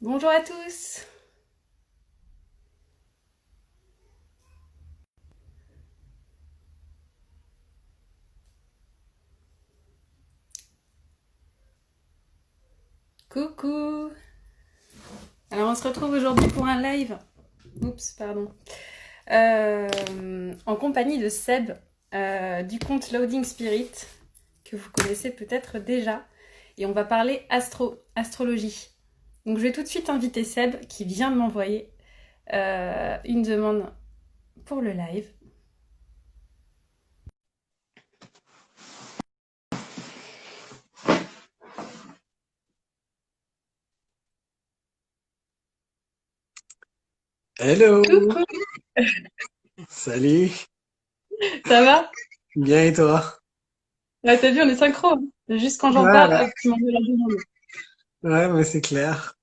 Bonjour à tous. Coucou. Alors on se retrouve aujourd'hui pour un live. Oups, pardon. En compagnie de Seb du compte Loading Spirit que vous connaissez peut-être déjà. Et on va parler astrologie. Donc je vais tout de suite inviter Seb qui vient de m'envoyer une demande pour le live. Hello, Coucou, salut, ça va? bien et toi? Ouais, t'as vu, on est synchro, hein. Juste quand j'en Ouais, parle, ouais, hop, tu m'envoies la demande. ouais, mais c'est clair.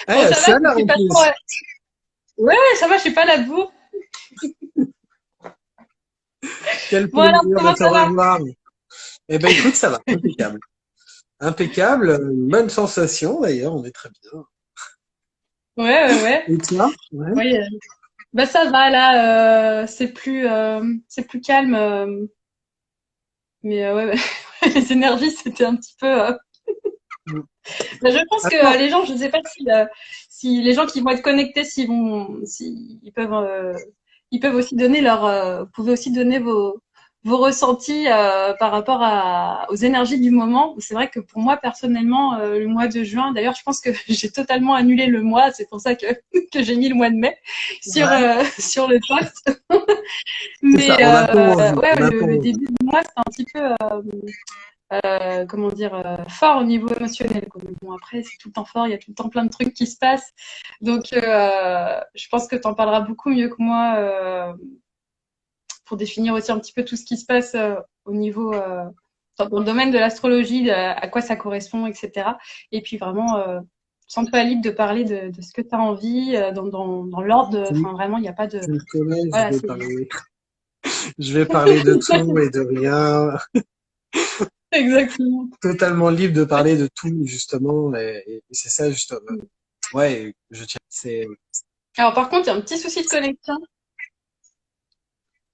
Ah, il y Bon, a ça va, ça je là suis en pas trop. plus. Ouais, ça va, je suis pas à la bourre. Quel Bon, alors, plaisir de comment te ça va? revoir. Eh ben écoute, ça va, impeccable. Impeccable, une bonne sensation d'ailleurs, on est très bien. Ouais, ouais, ouais. Et toi? Ouais. Oui, bah ça va là, c'est plus calme, mais ouais, ouais. Les énergies c'était un petit peu. Bah, je pense que Attends, les gens, je sais pas si les gens qui vont être connectés, s'ils peuvent, ils peuvent aussi donner vous pouvez aussi donner vos ressentis par rapport aux énergies du moment. C'est vrai que pour moi personnellement, le mois de juin, d'ailleurs, je pense que j'ai totalement annulé le mois. C'est pour ça que que j'ai mis le mois de mai sur ouais, sur le post. c'est Mais ça, on n'a pas envie, ouais, on n'a pas le envie. début du mois, c'est un petit peu comment dire, fort au niveau émotionnel, quoi. Mais bon, après, c'est tout le temps fort, il y a tout le temps plein de trucs qui se passent. Donc, je pense que tu en parleras beaucoup mieux que moi pour définir aussi un petit peu tout ce qui se passe au niveau, dans le domaine de l'astrologie, à quoi ça correspond, etc. Et puis vraiment, sens-toi libre de parler de ce que tu as envie, dans l'ordre. Tu, Enfin, vraiment, il n'y a pas de. tu me connais, Voilà, c'est. je vais parler de tout et de rien, Exactement. totalement libre de parler de tout justement, et c'est ça justement. Ouais, je tiens. C'est Alors, par contre, il y a un petit souci de connexion.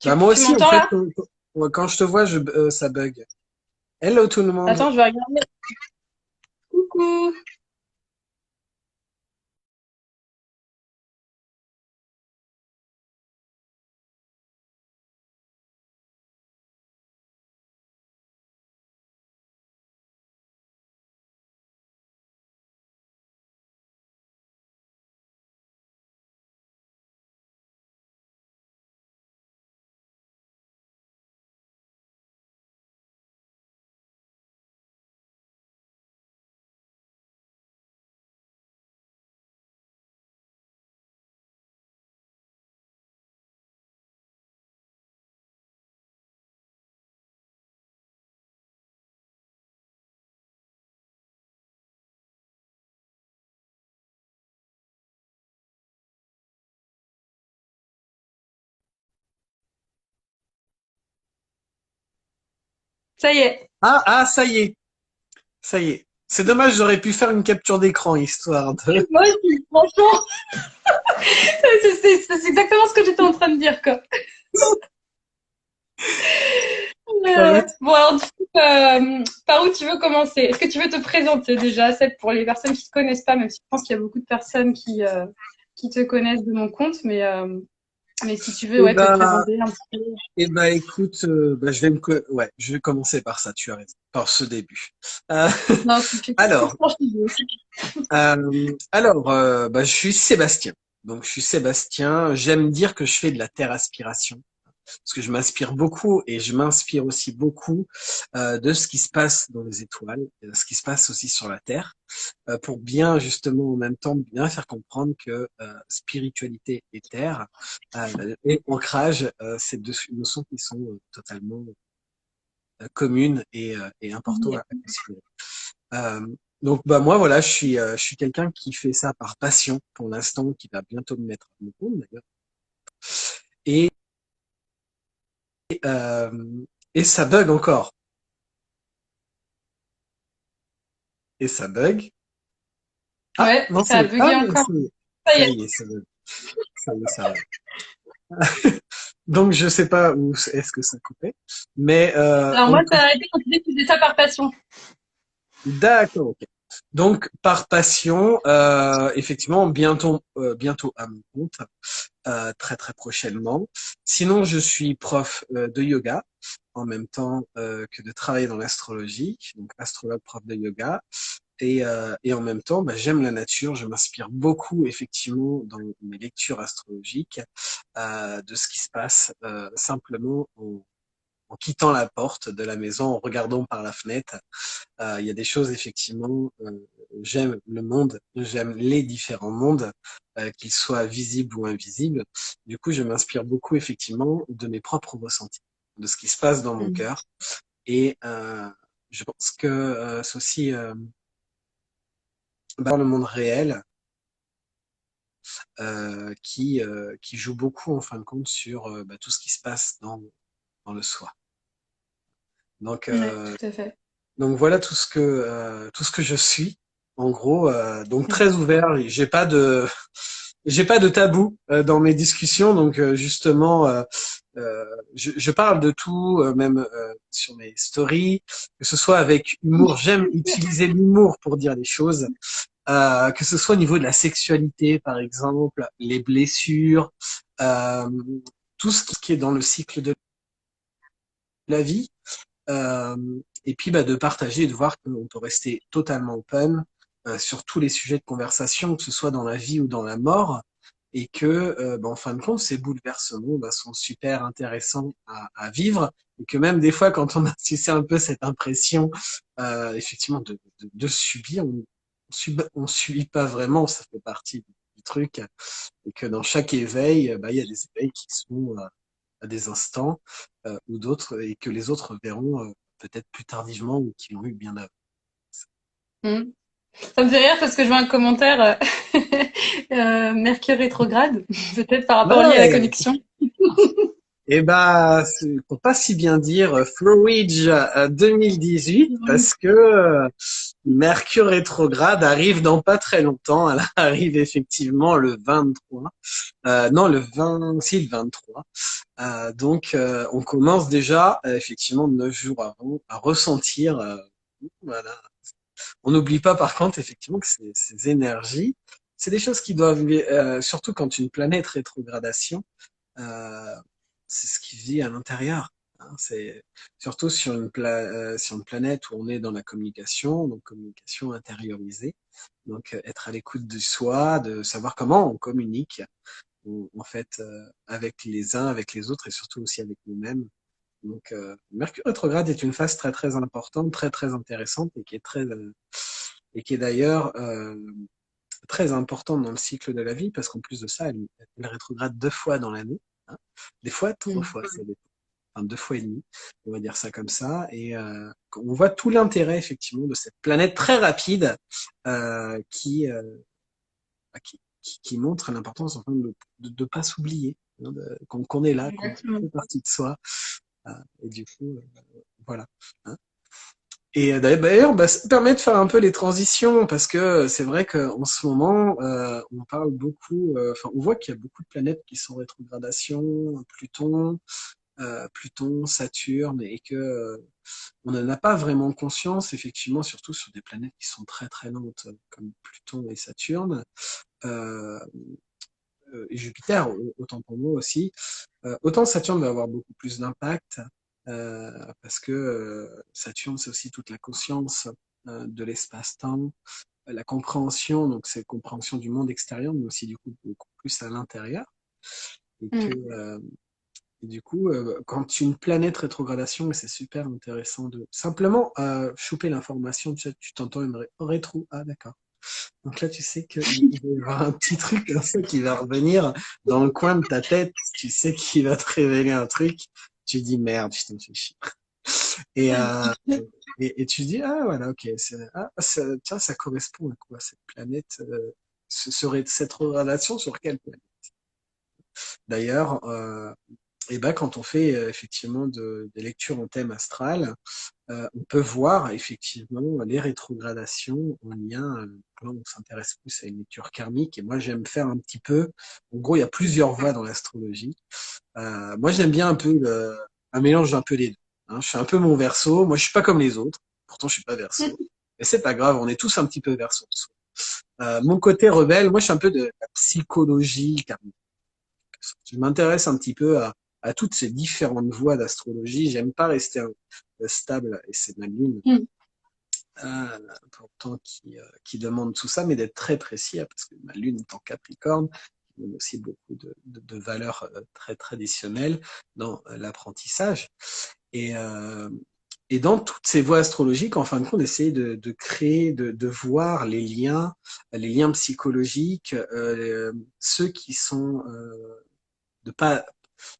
Bah moi Tu aussi, en m'entends fait, là? quand je te vois, ça bug. Hello tout le monde. Attends, je vais regarder. Coucou. Ça y est. Ça y est, ça y est. C'est dommage, j'aurais pu faire une capture d'écran histoire de. Moi aussi, franchement, c'est exactement ce que j'étais en train de dire, quoi. Ça va. Bon, alors, du coup, par où tu veux commencer? Est-ce que tu veux te présenter déjà, c'est pour les personnes qui te connaissent pas, même si je pense qu'il y a beaucoup de personnes qui te connaissent de mon compte, mais si tu veux, Eh ouais, te ben, présenter un petit peu. écoute, bah, ouais, je vais commencer par ça. Tu as raison, par ce début. Euh, Non, c'est alors, franchement. bah, je suis Sébastien. Donc, je suis Sébastien. J'aime dire que je fais de la terre aspiration, parce que je m'inspire beaucoup et je m'inspire aussi beaucoup de ce qui se passe dans les étoiles, de ce qui se passe aussi sur la Terre, pour bien justement en même temps bien faire comprendre que spiritualité et Terre et ancrage, c'est deux notions qui sont totalement communes et importantes à considérer. Euh, donc bah moi voilà, je suis quelqu'un qui fait ça par passion pour l'instant, qui va bientôt me mettre à mon compte d'ailleurs. Et euh, et ça bug encore. Et ça bug. Ah, Ouais, non, ça a ah, bugué encore. Ça y ça est. y est, ça y est, ça va. Donc, je sais pas où est-ce que ça coupait, mais Alors moi, ça a arrêté quand tu dis que tu faisais ça par passion. d'accord, ok. Donc, par passion, effectivement, bientôt à mon compte, très très prochainement. Sinon, je suis prof de yoga en même temps que de travailler dans l'astrologie, donc astrologue, prof de yoga. Et en même temps, bah, j'aime la nature, je m'inspire beaucoup effectivement dans mes lectures astrologiques de ce qui se passe simplement en quittant la porte de la maison, en regardant par la fenêtre. Il y a des choses effectivement, j'aime le monde, j'aime les différents mondes, qu'ils soient visibles ou invisibles. Du coup, je m'inspire beaucoup effectivement de mes propres ressentis, de ce qui se passe dans mon Mhm. cœur. Et je pense que c'est aussi dans le monde réel qui joue beaucoup en fin de compte sur bah, tout ce qui se passe dans le soi. Donc, Ouais, tout à fait. donc voilà tout ce que je suis. En gros, donc très ouvert. J'ai pas de tabou dans mes discussions. Donc justement, je parle de tout, même sur mes stories, que ce soit avec humour. J'aime utiliser l'humour pour dire les choses. Que ce soit au niveau de la sexualité, par exemple, les blessures, euh, tout ce qui est dans le cycle de la vie, euh, et puis bah, de partager et de voir qu'on peut rester totalement open sur tous les sujets de conversation, que ce soit dans la vie ou dans la mort, et que bah, en fin de compte, ces bouleversements bah, sont super intéressants à vivre, et que même des fois, quand on a tu sais, un peu cette impression effectivement de subir, on subit pas vraiment, ça fait partie du truc, et que dans chaque éveil, bah, il y a des éveils qui sont à des instants ou d'autres, et que les autres verront peut-être plus tardivement ou qui l'ont eu bien avant. Mhm. Ça me fait rire parce que je vois un commentaire Mercure rétrograde, peut-être par rapport lié à la Ouais, connexion. et bah, pour pas si bien dire, Flowridge 2018, Mhm. parce que Mercure rétrograde arrive dans pas très longtemps. Elle arrive effectivement le 23. Non, le 20, si, le 23. Donc, on commence déjà, effectivement, 9 jours avant, à ressentir, voilà. On n'oublie pas, par contre, effectivement, que ces énergies, c'est des choses qui doivent, surtout quand une planète rétrogradation, euh, c'est ce qui vit à l'intérieur. Hein. C'est surtout sur une planète où on est dans la communication, donc communication intériorisée. Donc, être à l'écoute de soi, de savoir comment on communique, en fait, avec les uns, avec les autres et surtout aussi avec nous-mêmes. Donc, Mercure rétrograde est une phase très très importante, très très intéressante et qui est d'ailleurs très importante dans le cycle de la vie parce qu'en plus de ça, elle rétrograde 2 fois dans l'année, hein. Des fois 3 fois, ça dépend. Enfin 2 fois et demi, on va dire ça comme ça. Et on voit tout l'intérêt effectivement de cette planète très rapide euh, qui, euh, qui montre l'importance enfin, de pas s'oublier, hein, qu'on est là, qu'on Exactement. fait partie de soi. Et du coup, voilà. Hein. Et d'ailleurs, bah, ça permet de faire un peu les transitions parce que c'est vrai qu'en ce moment, on parle beaucoup, enfin, on voit qu'il y a beaucoup de planètes qui sont en rétrogradation, Pluton, Saturne, et que on n'en a pas vraiment conscience, effectivement, surtout sur des planètes qui sont très très lentes comme Pluton et Saturne. Euh, et Jupiter, autant pour moi aussi. Autant Saturne va avoir beaucoup plus d'impact parce que Saturne, c'est aussi toute la conscience de l'espace-temps, la compréhension, donc c'est compréhension du monde extérieur, mais aussi du coup beaucoup plus à l'intérieur. Et que Mhm. et du coup, quand une planète rétrogradation, c'est super intéressant de simplement choper l'information, tu t'entends une rétro, ah d'accord. Donc là, tu sais qu'il va y avoir un petit truc comme ça qui va revenir dans le coin de ta tête. Tu sais qu'il va te révéler un truc. Tu dis merde, je t'en fais chier. Et, euh, et tu dis ah voilà ok, tiens ça correspond à quoi cette planète serait cette relation sur quelle planète? D'ailleurs, et ben quand on fait effectivement des lectures en thème astral, on peut voir effectivement les rétrogradations en lien. Là, on s'intéresse plus à une lecture karmique. Et moi, j'aime faire un petit peu. En gros, il y a plusieurs voies dans l'astrologie. Moi, j'aime bien un peu un mélange un peu des deux. Hein. Je suis un peu mon verso. Moi, je suis pas comme les autres. Pourtant, je suis pas verso. Mais c'est pas grave. On est tous un petit peu verso. Mon côté rebelle, moi, je suis un peu de la psychologie karmique. Je m'intéresse un petit peu à toutes ces différentes voies d'astrologie. J'aime pas rester stable, et c'est ma lune Mm. pourtant qui demande tout ça, mais d'être très précis, hein, parce que ma lune est en Capricorne, qui donne aussi beaucoup de valeurs très traditionnelles dans l'apprentissage. Et, euh, et dans toutes ces voies astrologiques, en fin de compte, d'essayer de créer, de voir les liens psychologiques, ceux qui sont de pas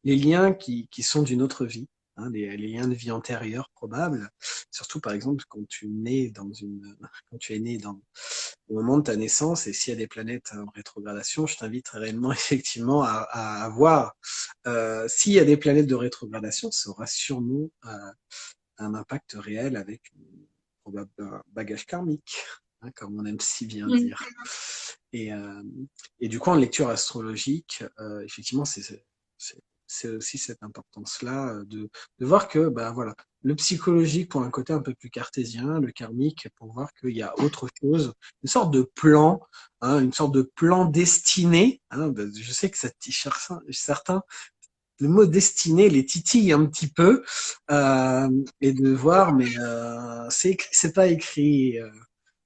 les liens qui sont d'une autre vie, hein, les liens de vie antérieure probables. Surtout par exemple quand tu es né au moment de ta naissance et s'il y a des planètes en rétrogradation, je t'invite réellement effectivement à voir s'il y a des planètes de rétrogradation, ça aura sûrement un impact réel avec un bagage karmique, hein, comme on aime si bien Mm. dire. Et, euh, et du coup, en lecture astrologique, effectivement, c'est aussi cette importance-là de voir que, bah voilà, le psychologique pour un côté un peu plus cartésien, le karmique pour voir qu'il y a autre chose, une sorte de plan, hein, une sorte de plan destiné. Hein, bah, je sais que certains, le mot destiné les titille un petit peu, et de voir, mais c'est écrit, c'est pas écrit.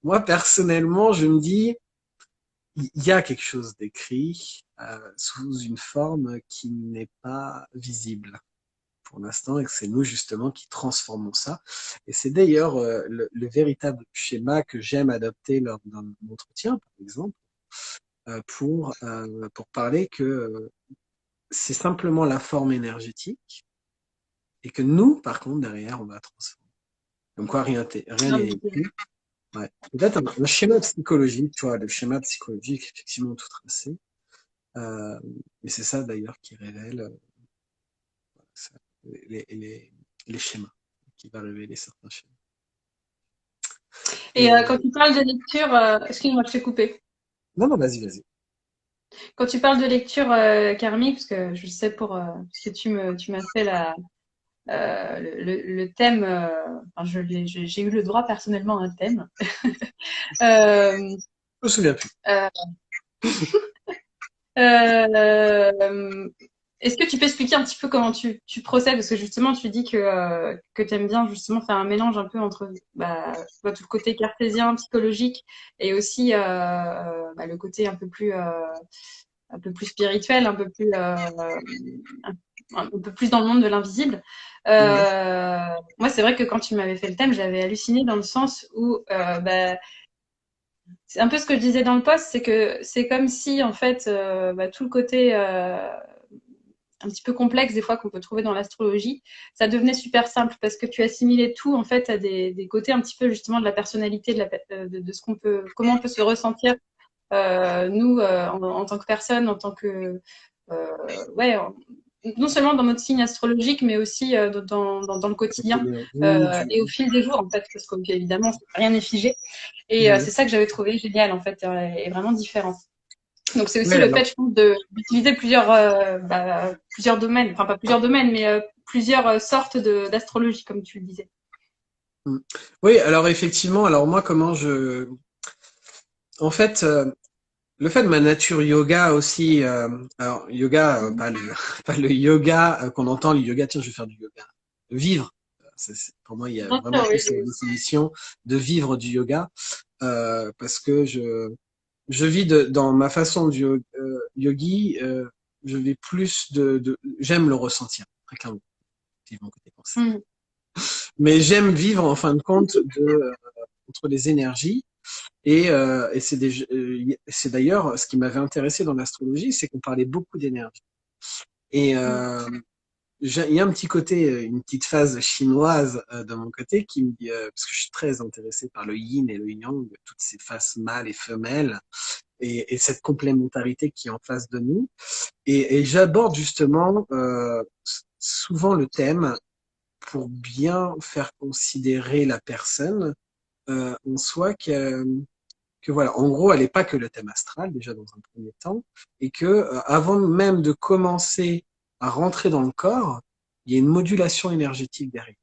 Moi, personnellement, je me dis, il y a quelque chose d'écrit sous une forme qui n'est pas visible pour l'instant et que c'est nous justement qui transformons ça. Et c'est d'ailleurs le véritable schéma que j'aime adopter lors d'un entretien, par exemple, pour parler que c'est simplement la forme énergétique et que nous, par contre, derrière, on va transformer. Donc quoi, rien Non, n'est écrit. Ouais. Peut-être un schéma psychologique, tu vois, le schéma psychologique, effectivement, tout tracé. Et c'est ça d'ailleurs qui révèle ça, les, les, les schémas, qui va révéler certains schémas. Et Et quand tu parles de lecture, excuse-moi, je t'ai coupé. non, non, vas-y, vas-y. Quand tu parles de lecture karmique, parce que je sais parce que tu m'as fait le thème, enfin, j'ai eu le droit personnellement à un thème. Euh, Je me souviens plus. euh, euh, Est-ce que tu peux expliquer un petit peu comment tu procèdes? Parce que justement, tu dis que tu aimes bien justement faire un mélange un peu entre tout le côté cartésien, psychologique, et aussi le côté un peu plus spirituel, un peu plus dans le monde de l'invisible. Ouais. Moi, c'est vrai que quand tu m'avais fait le thème, j'avais halluciné dans le sens où c'est un peu ce que je disais dans le post, c'est que c'est comme si en fait tout le côté un petit peu complexe des fois qu'on peut trouver dans l'astrologie, ça devenait super simple parce que tu assimilais tout en fait à des côtés un petit peu justement de la personnalité, de ce qu'on peut, comment on peut se ressentir nous en tant que personne, en tant que ouais, non seulement dans notre signe astrologique, mais aussi dans le quotidien L'énergie et au fil des jours en fait, parce qu'évidemment rien n'est figé. Et ouais. c'est ça que j'avais trouvé génial en fait, et vraiment différent. Donc c'est aussi Ouais, le alors, fait, je pense, d'utiliser plusieurs domaines, enfin pas plusieurs domaines, mais plusieurs sortes d'astrologie, comme tu le disais. mm. Oui, alors effectivement, alors moi, en fait, le fait de ma nature yoga aussi, alors yoga, pas pas le yoga qu'on entend, le yoga, tiens, je vais faire du yoga. Vivre, pour moi, il y a Bien vraiment sûr, plus la oui. définition de vivre du yoga, parce que je vis dans ma façon de yogi, je vais plus j'aime le ressentir, très clairement, c'est mon côté pensée. Mm. Mais j'aime vivre en fin de compte entre les énergies. Et c'est d'ailleurs ce qui m'avait intéressé dans l'astrologie, c'est qu'on parlait beaucoup d'énergie. Et Mm. il y a un petit côté, une petite phase chinoise de mon côté qui me dit, parce que je suis très intéressé par le yin et le yang, toutes ces faces mâles et femelles. et cette complémentarité qui est en face de nous. Et j'aborde justement souvent le thème pour bien faire considérer la personne en soi que voilà, en gros, elle n'est pas que le thème astral déjà dans un premier temps, et que avant même de commencer à rentrer dans le corps, il y a une modulation énergétique derrière.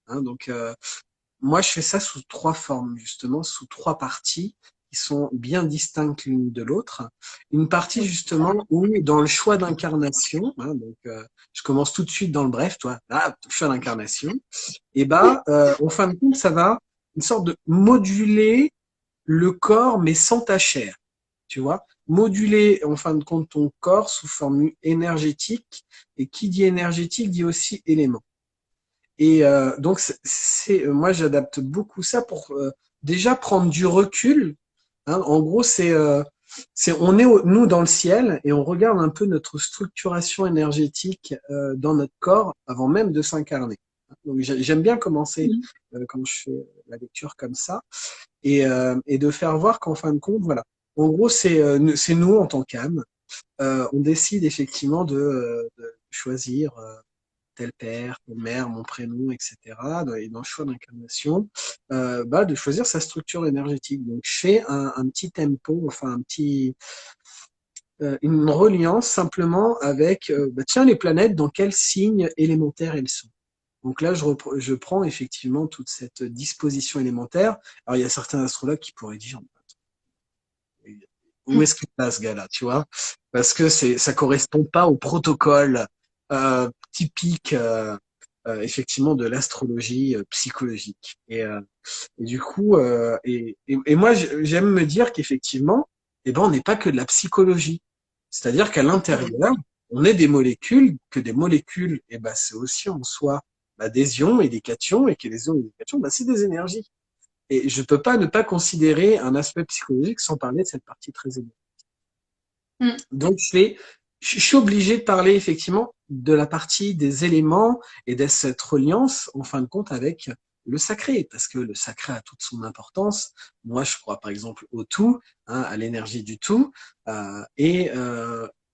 Hein, donc moi, je fais ça sous trois formes justement, sous trois parties qui sont bien distinctes l'une de l'autre. Une partie justement où dans le choix d'incarnation, hein, donc je commence tout de suite dans le bref, toi, là, choix d'incarnation, et en fin de compte, ça va une sorte de moduler le corps, mais sans ta chair, tu vois. Moduler, en fin de compte, ton corps sous forme énergétique. Et qui dit énergétique dit aussi élément. Et donc, moi, j'adapte beaucoup ça pour déjà prendre du recul. Hein. En gros, on est nous dans le ciel et on regarde un peu notre structuration énergétique dans notre corps avant même de s'incarner. Donc, j'aime bien commencer quand je fais la lecture comme ça et de faire voir qu'en fin de compte, voilà. En gros, c'est nous en tant qu'âme. On décide effectivement de choisir tel père, telle mère, mon prénom, etc. Et dans le choix d'incarnation, de choisir sa structure énergétique. Donc, je fais un petit tempo, enfin une reliance simplement avec, tiens, les planètes, dans quel signe élémentaire elles sont. Donc là, je prends effectivement toute cette disposition élémentaire. Alors, il y a certains astrologues qui pourraient dire, où est-ce qu'il passe, ce gars-là, tu vois? Parce que ça correspond pas au protocole typique, effectivement, de l'astrologie psychologique. Et du coup, et moi, j'aime me dire qu'effectivement, on n'est pas que de la psychologie. C'est-à-dire qu'à l'intérieur, on est des molécules, que des molécules, c'est aussi en soi des ions et des cations, et que les ions et les cations, c'est des énergies. Et je peux pas ne pas considérer un aspect psychologique sans parler de cette partie très énergétique. Donc, je suis obligé de parler effectivement de la partie des éléments et de cette reliance, en fin de compte, avec le sacré, parce que le sacré a toute son importance. Moi, je crois par exemple au tout, hein, à l'énergie du tout, et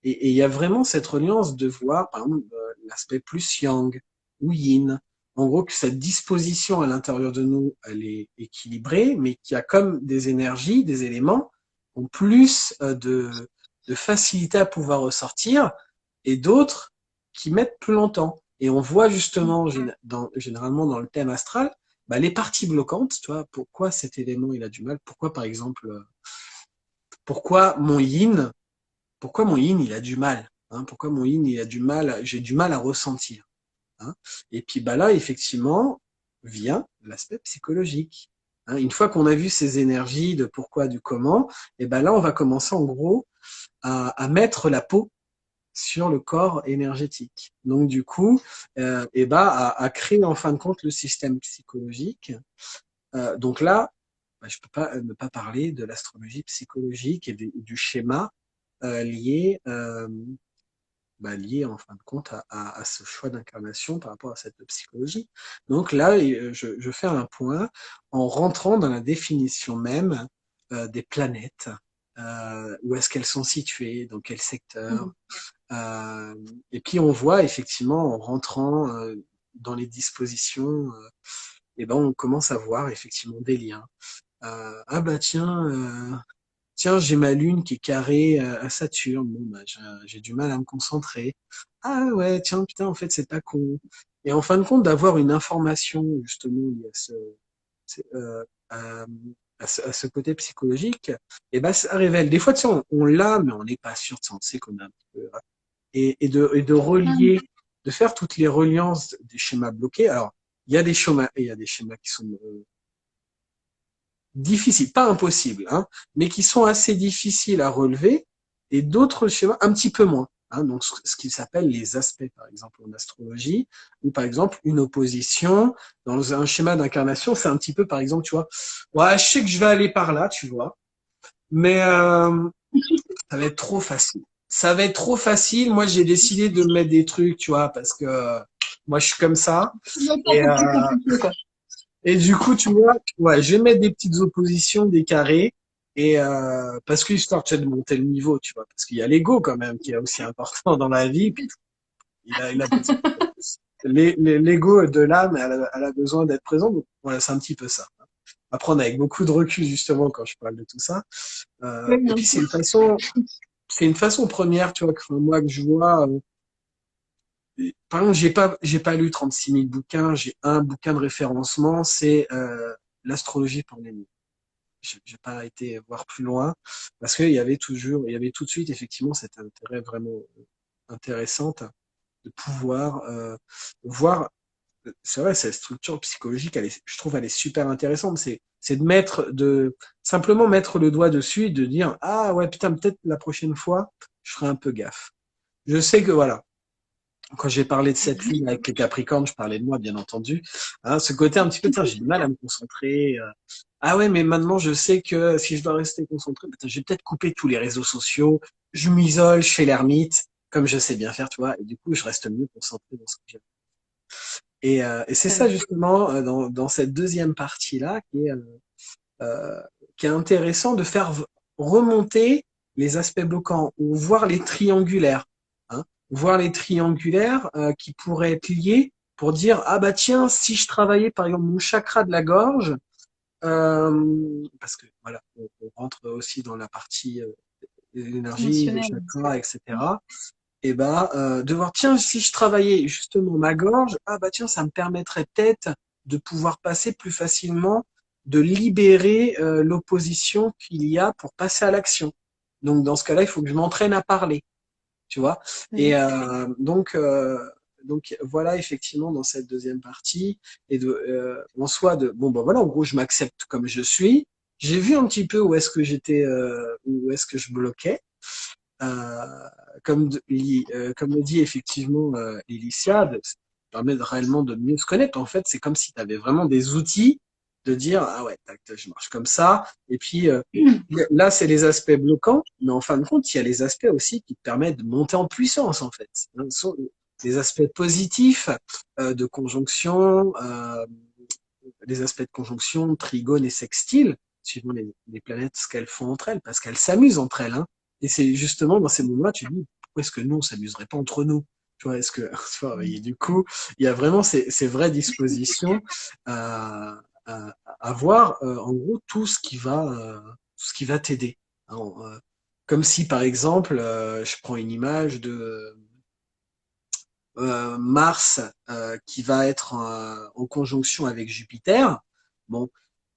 il y a vraiment cette reliance de voir, par exemple, l'aspect plus yang ou yin. En gros, que cette disposition à l'intérieur de nous, elle est équilibrée, mais qu'il y a comme des énergies, des éléments, en plus de facilité à pouvoir ressortir, et d'autres qui mettent plus longtemps. Et on voit justement, généralement dans le thème astral, les parties bloquantes, tu vois, pourquoi cet élément il a du mal, pourquoi par exemple, pourquoi mon yin il a du mal, hein, pourquoi mon yin il a du mal, j'ai du mal à ressentir. Hein. Et puis là, effectivement, vient l'aspect psychologique. Hein. Une fois qu'on a vu ces énergies de pourquoi, du comment, et là, on va commencer en gros à mettre la peau sur le corps énergétique. Donc du coup, à créer en fin de compte le système psychologique. Donc là, je peux pas ne pas parler de l'astrologie psychologique et du schéma lié en fin de compte à ce choix d'incarnation par rapport à cette psychologie. Donc là, je fais un point en rentrant dans la définition même des planètes, où est-ce qu'elles sont situées, dans quel secteur. Et puis on voit effectivement en rentrant dans les dispositions, on commence à voir effectivement des liens. Tiens, j'ai ma lune qui est carrée à Saturne. Bon, j'ai du mal à me concentrer. Ah ouais, tiens, putain, en fait, c'est pas con. Et en fin de compte, d'avoir une information justement liée à, à ce côté psychologique, ça révèle. Des fois, tu sais, on l'a, mais on n'est pas sûr de sait qu'on a un petit peu. Et de relier, de faire toutes les reliances des schémas bloqués. Alors, il y a des schémas qui sont difficiles, pas impossibles, hein, mais qui sont assez difficiles à relever, et d'autres schémas un petit peu moins. Hein, donc, ce qui s'appelle les aspects, par exemple, en astrologie, ou par exemple, une opposition. Dans un schéma d'incarnation, c'est un petit peu, par exemple, tu vois, ouais, je sais que je vais aller par là, tu vois, mais ça va être trop facile. Ça va être trop facile. Moi, j'ai décidé de mettre des trucs, tu vois, parce que moi, je suis comme ça. Et du coup, tu vois, ouais, je vais mettre des petites oppositions, des carrés. Et parce que histoire de monter le niveau, tu vois, parce qu'il y a l'ego quand même qui est aussi important dans la vie. Puis il a besoin. L'ego de l'âme, elle a besoin d'être présente. Donc, voilà, c'est un petit peu ça. Apprendre avec beaucoup de recul justement quand je parle de tout ça. Oui, Et bien puis sûr. c'est une façon première, tu vois, que moi que je vois. Par exemple, j'ai pas lu 36 000 bouquins. J'ai un bouquin de référencement, c'est l'astrologie pour les nuits. J'ai pas été voir plus loin parce qu'il y avait toujours, il y avait tout de suite effectivement cet intérêt vraiment intéressant de pouvoir voir. C'est vrai, cette structure psychologique, je trouve, elle est super intéressante. C'est de simplement mettre le doigt dessus et de dire, ah ouais, putain, peut-être la prochaine fois, je ferai un peu gaffe. Je sais que voilà, quand j'ai parlé de cette ligne avec les Capricornes, je parlais de moi, bien entendu. Hein, ce côté un petit peu, tiens, j'ai du mal à me concentrer. Ah ouais, mais maintenant, je sais que si je dois rester concentré, je vais peut-être couper tous les réseaux sociaux. Je m'isole, je fais l'ermite, comme je sais bien faire, tu vois. Et du coup, je reste mieux concentré dans ce que j'ai. Et c'est ça justement dans cette deuxième partie-là euh, qui est intéressant de faire remonter les aspects bloquants ou voir les triangulaires, hein, voir les triangulaires qui pourraient être liés pour dire ah bah tiens si je travaillais par exemple mon chakra de la gorge parce que voilà on rentre aussi dans la partie l'énergie, les Émotionnel. chakras, etc. Et bah de voir tiens si je travaillais justement ma gorge ah bah tiens ça me permettrait peut-être de pouvoir passer plus facilement de libérer l'opposition qu'il y a pour passer à l'action. Donc dans ce cas-là il faut que je m'entraîne à parler, tu vois. Et Mhm. donc voilà effectivement dans cette deuxième partie et en soi de bon bah voilà en gros je m'accepte comme je suis. J'ai vu un petit peu où est-ce que j'étais où est-ce que je bloquais euh, comme le dit effectivement Elicia, ça permet réellement de mieux se connaître. En fait, c'est comme si tu avais vraiment des outils de dire ah ouais, tac, tac, je marche comme ça. Et puis là, c'est les aspects bloquants, mais en fin de compte, il y a les aspects aussi qui te permettent de monter en puissance en fait. Ce sont les aspects positifs de conjonction, les aspects de conjonction, trigone et sextile, suivant les planètes, ce qu'elles font entre elles, parce qu'elles s'amusent entre elles. Hein. Et c'est justement dans ces moments-là, tu te dis, pourquoi est-ce que nous, on s'amuserait pas entre nous? Tu vois, est-ce que, et du coup, il y a vraiment ces vraies dispositions à voir, en gros, tout ce qui va t'aider. Hein. Comme si, par exemple, je prends une image de Mars qui va être en conjonction avec Jupiter. Bon,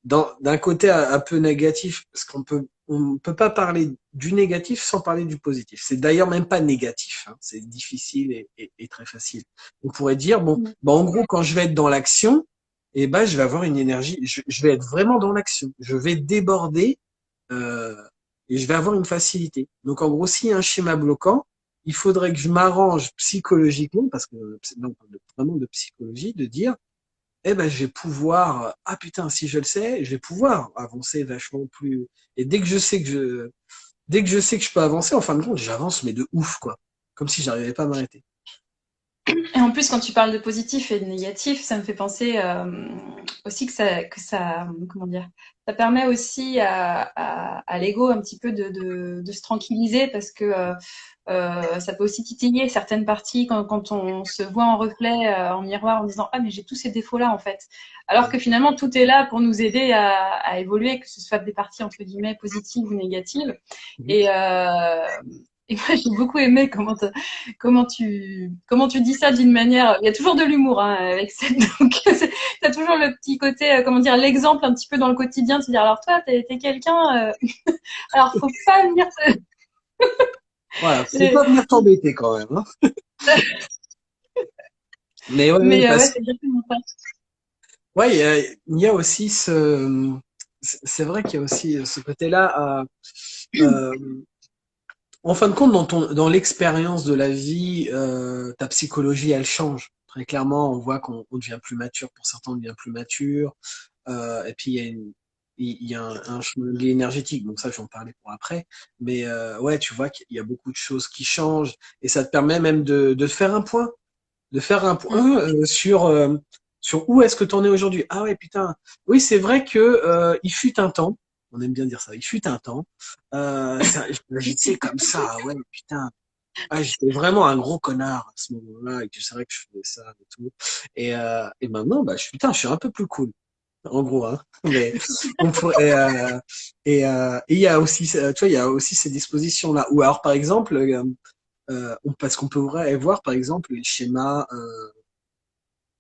d'un côté un peu négatif, parce on peut pas parler du négatif sans parler du positif. C'est d'ailleurs même pas négatif, hein, c'est difficile et très facile. On pourrait dire bon, bah en gros quand je vais être dans l'action, et ben je vais avoir une énergie, je vais être vraiment dans l'action, je vais déborder euh, et je vais avoir une facilité. Donc en gros, s'il y a un schéma bloquant, il faudrait que je m'arrange psychologiquement, parce que là, on parle vraiment de psychologie, de dire, eh ben, je vais pouvoir, ah putain, si je le sais, je vais pouvoir avancer vachement plus. Et dès que je sais que je peux avancer, en fin de compte, j'avance, mais de ouf, quoi. Comme si j'arrivais pas à m'arrêter. Et en plus, quand tu parles de positif et de négatif, ça me fait penser aussi comment dire, ça permet aussi à l'ego un petit peu de se tranquilliser parce que ça peut aussi titiller certaines parties quand on se voit en reflet, en miroir, en disant ah mais j'ai tous ces défauts-là en fait. Alors que finalement tout est là pour nous aider à évoluer, que ce soit des parties entre guillemets positives ou négatives. Mhm. Et et moi, j'ai beaucoup aimé comment tu dis ça d'une manière. Il y a toujours de l'humour hein, avec ça. Donc, t'as toujours le petit côté, comment dire, l'exemple un petit peu dans le quotidien, de se dire alors toi, t'es quelqu'un. Alors, faut pas venir. Voilà, faut pas venir t'embêter quand même. Hein. Mais ouais, Mais ouais, parce c'est exactement ça. ouais, il y a aussi c'est vrai qu'il y a aussi ce côté-là. En fin de compte, dans l'expérience de la vie, ta psychologie, elle change. Très clairement, on voit qu'on devient plus mature. Pour certains, on devient plus mature. Et puis, il y a un chemin de vie énergétique. Donc ça, j'en parlais pour après. Mais ouais, tu vois qu'il y a beaucoup de choses qui changent. Et ça te permet même de faire un point. De faire un Mm. point sur où est-ce que tu en es aujourd'hui. Ah ouais, putain. Oui, c'est vrai que il fut un temps. On aime bien dire ça. Il fut un temps. Je m'agissais comme ça. Ouais, putain. Ah, j'étais vraiment un gros connard à ce moment-là et que c'est vrai que je faisais ça et tout. Et maintenant, bah, putain, je suis un peu plus cool. En gros, hein. Mais on pourrait, et il y a aussi, tu vois, il y a aussi ces dispositions-là. Ou alors, par exemple, parce qu'on pourrait voir, par exemple, les schémas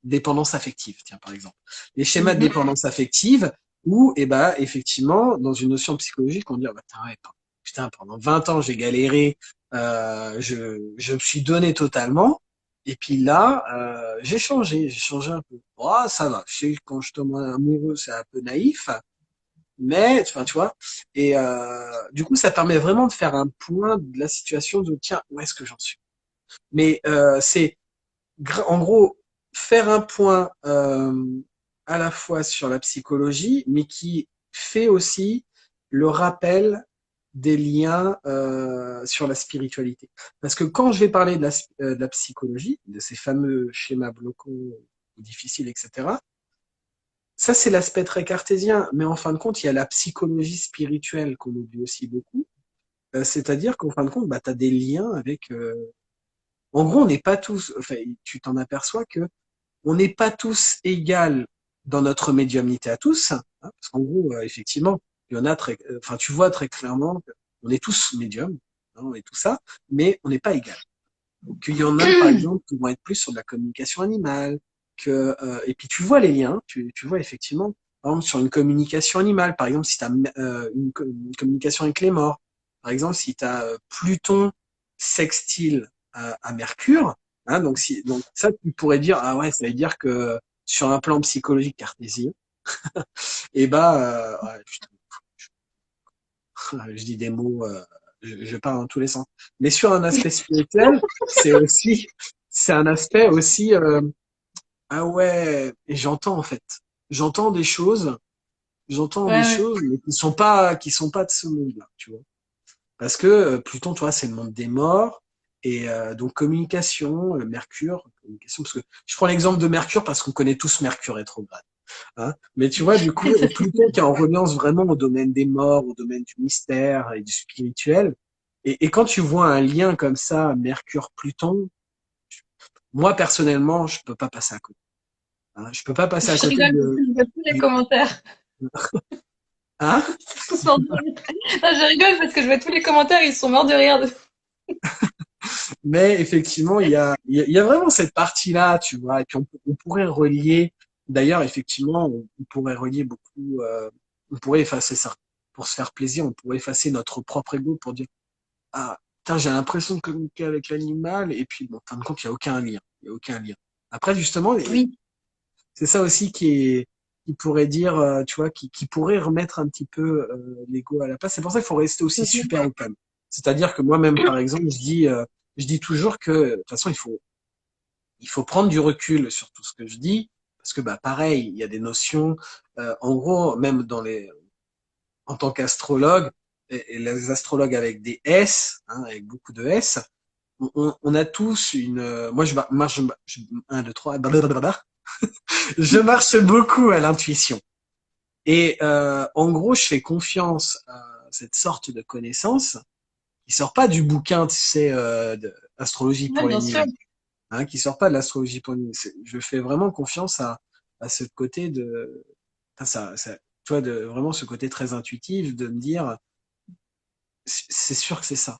dépendance affective, tiens, par exemple. Les schémas de Mhm. dépendance affective où, eh ben, effectivement, dans une notion psychologique, on dit, ah, bah, putain, pendant 20 ans, j'ai galéré, je me suis donné totalement, et puis là, j'ai changé un peu. Oh, ça va. Je sais que quand je tombe amoureux, c'est un peu naïf, mais, enfin, tu vois, et du coup, ça permet vraiment de faire un point de la situation de, tiens, où est-ce que j'en suis? Mais c'est en gros, faire un point à la fois sur la psychologie, mais qui fait aussi le rappel des liens sur la spiritualité. Parce que quand je vais parler de la psychologie, de ces fameux schémas bloquants difficiles, etc., ça c'est l'aspect très cartésien, mais en fin de compte, il y a la psychologie spirituelle qu'on oublie aussi beaucoup. C'est-à-dire qu'en fin de compte, bah, tu as des liens avec... En gros, on n'est pas tous... Enfin, tu t'en aperçois que on n'est pas tous égales dans notre médiumnité à tous, hein, parce qu'en gros, effectivement, il y en a enfin, tu vois très clairement, on est tous médiums, hein, on est tout ça, mais on n'est pas égal. Donc, il y en a, par exemple, qui vont être plus sur de la communication animale, et puis tu vois les liens, tu vois effectivement, par exemple, sur une communication animale, par exemple, si tu as une communication avec les morts, par exemple, si tu as Pluton sextile à Mercure, hein, donc ça, tu pourrais dire, ah ouais, ça veut dire que sur un plan psychologique cartésien, et bah, ouais, putain, je dis des mots, je pars dans tous les sens. Mais sur un aspect spirituel, c'est un aspect aussi, ah ouais, et j'entends en fait, j'entends des choses, j'entends des Ouais, ouais. choses, mais qui sont pas de ce monde-là, tu vois. Parce que Pluton, tu vois, c'est le monde des morts. Et donc communication, Mercure, communication, parce que je prends l'exemple de Mercure parce qu'on connaît tous Mercure rétrograde. Hein. Mais tu vois, du coup, Pluton qui est en reliance vraiment au domaine des morts, au domaine du mystère et du spirituel. Et quand tu vois un lien comme ça, Mercure-Pluton, moi personnellement, je peux pas passer à côté. Hein. Je peux pas passer à Je côté rigole parce que je vois tous les du- commentaires. hein. Ils sont morts de rire. Non, je rigole parce que je vois tous les commentaires, ils sont morts de rire. Mais effectivement, il y a vraiment cette partie-là, tu vois. Et puis on pourrait relier. D'ailleurs, effectivement, on pourrait relier beaucoup. On pourrait effacer ça pour se faire plaisir. On pourrait effacer notre propre ego pour dire ah, putain, j'ai l'impression de communiquer avec l'animal, et puis, bon, en fin de compte, il n'y a aucun lien. Il y a aucun lien. Après, justement, Oui. c'est ça aussi qui pourrait dire, tu vois, qui pourrait remettre un petit peu l'ego à la place. C'est pour ça qu'il faut rester aussi super open. C'est-à-dire que moi-même, par exemple, je dis toujours que, de toute façon, il faut prendre du recul sur tout ce que je dis, parce que, bah, pareil, il y a des notions, en gros, même en tant qu'astrologue, et les astrologues avec des S, hein, avec beaucoup de S, on a tous une. Moi, un, deux, trois, blablabla. Je marche beaucoup à l'intuition. Et en gros, je fais confiance à cette sorte de connaissance qui sort pas du bouquin, tu sais, d'astrologie Ouais, pour les bien sûr. nuls, hein, qui sort pas de l'astrologie pour les nuls. Je fais vraiment confiance à ce côté de, enfin, tu vois, de vraiment ce côté très intuitif de me dire, c'est sûr que c'est ça.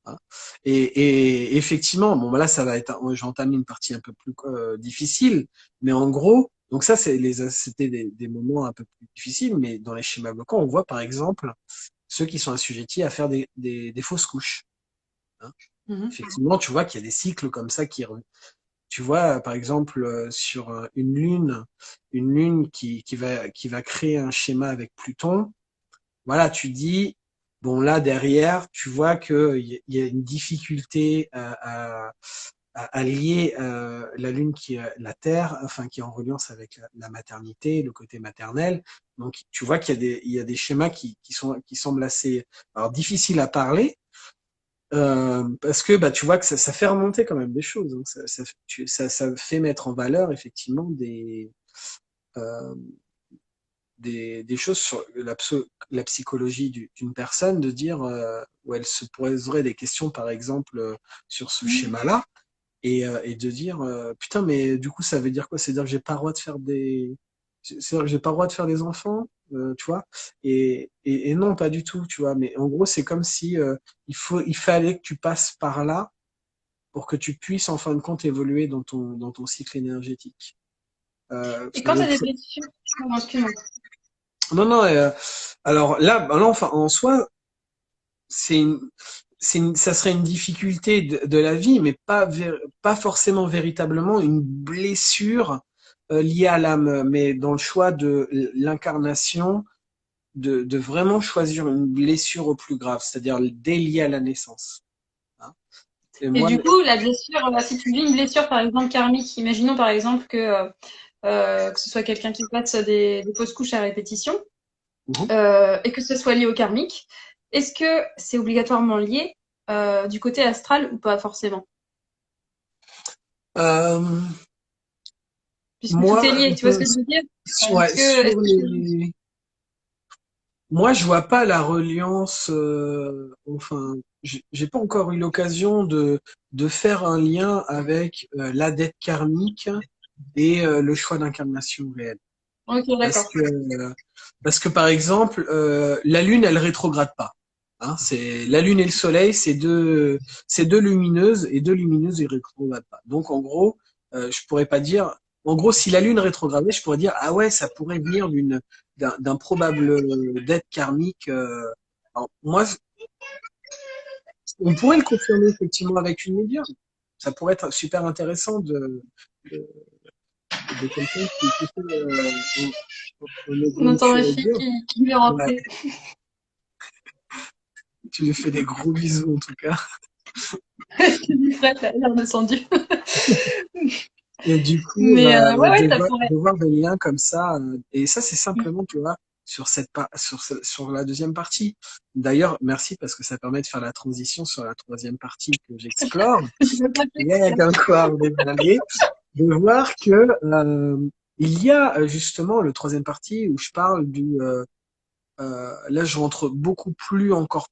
Hein. Et effectivement, bon, bah là, ça va être, j'entame une partie un peu plus difficile, mais en gros, donc ça, c'était des moments un peu plus difficiles, mais dans les schémas bloquants, on voit par exemple ceux qui sont assujettis à faire des fausses couches. Hein. Mhm. Effectivement, tu vois qu'il y a des cycles comme ça tu vois, par exemple, sur une lune qui va créer un schéma avec Pluton, voilà, tu dis, bon là derrière, tu vois que il y a une difficulté à lier la Lune qui est la Terre, enfin qui est en reliance avec la maternité, le côté maternel. Donc tu vois qu'il y a il y a des schémas qui semblent assez alors difficiles à parler. Parce que bah tu vois que ça fait remonter quand même des choses. Hein. Ça fait mettre en valeur effectivement euh, des choses sur la psychologie d'une personne, de dire où elle se poserait des questions, par exemple, sur ce schéma-là, et de dire putain, mais du coup, ça veut dire quoi? C'est-à-dire que j'ai pas le droit de faire c'est-à-dire que j'ai pas le droit de faire des enfants, tu vois? Et non, pas du tout, tu vois. Mais en gros, c'est comme si il fallait que tu passes par là pour que tu puisses en fin de compte évoluer dans ton cycle énergétique. Et quand tu as Donc, des blessures, non, excuse-moi. non, non. Alors là, enfin, en soi, c'est une, ça serait une difficulté de la vie, mais pas forcément véritablement une blessure liée à l'âme, mais dans le choix de l'incarnation, de vraiment choisir une blessure au plus grave, c'est-à-dire dès liée à la naissance. Hein. Et Et moi, du coup, la blessure, si tu vis une blessure, par exemple, karmique, imaginons par exemple que ce soit quelqu'un qui fasse des fausses couches à répétition, mhm. et que ce soit lié au karmique, est-ce que c'est obligatoirement lié du côté astral ou pas forcément? Euh, Puisque tout est moi, lié, tu vois ce que je veux dire? ouais, Est-ce sur que... les, moi, je vois pas la reliance. Enfin, j'ai pas encore eu l'occasion de faire un lien avec la dette karmique et le choix d'incarnation réelle. Ok, Parce d'accord. que par exemple, la Lune, elle rétrograde pas. Hein, c'est la Lune et le Soleil, c'est deux lumineuses, et deux lumineuses, ils rétrogradent pas. Donc en gros, je pourrais pas dire. En gros, si la Lune rétrogradait, je pourrais dire ah ouais, ça pourrait venir d'un probable dette karmique. Alors, moi, on pourrait le confirmer effectivement avec une médium. Ça pourrait être super intéressant de, de quelqu'un qui fait un On médium entend ma pur et fille dur. qui veut Ouais, rentrer. tu lui fais des gros bisous en tout cas. Je lui prête, elle est redescendue. Et du coup, Mais ouais, ouais, ça pourrait. de voir des liens comme ça, et ça c'est simplement, tu vois, sur la deuxième partie. D'ailleurs, merci parce que ça permet de faire la transition sur la troisième partie que j'explore. Je veux pas te Yeah, comme quoi on est bien liés. De voir que il y a justement le troisième partie où je parle là je rentre beaucoup plus encore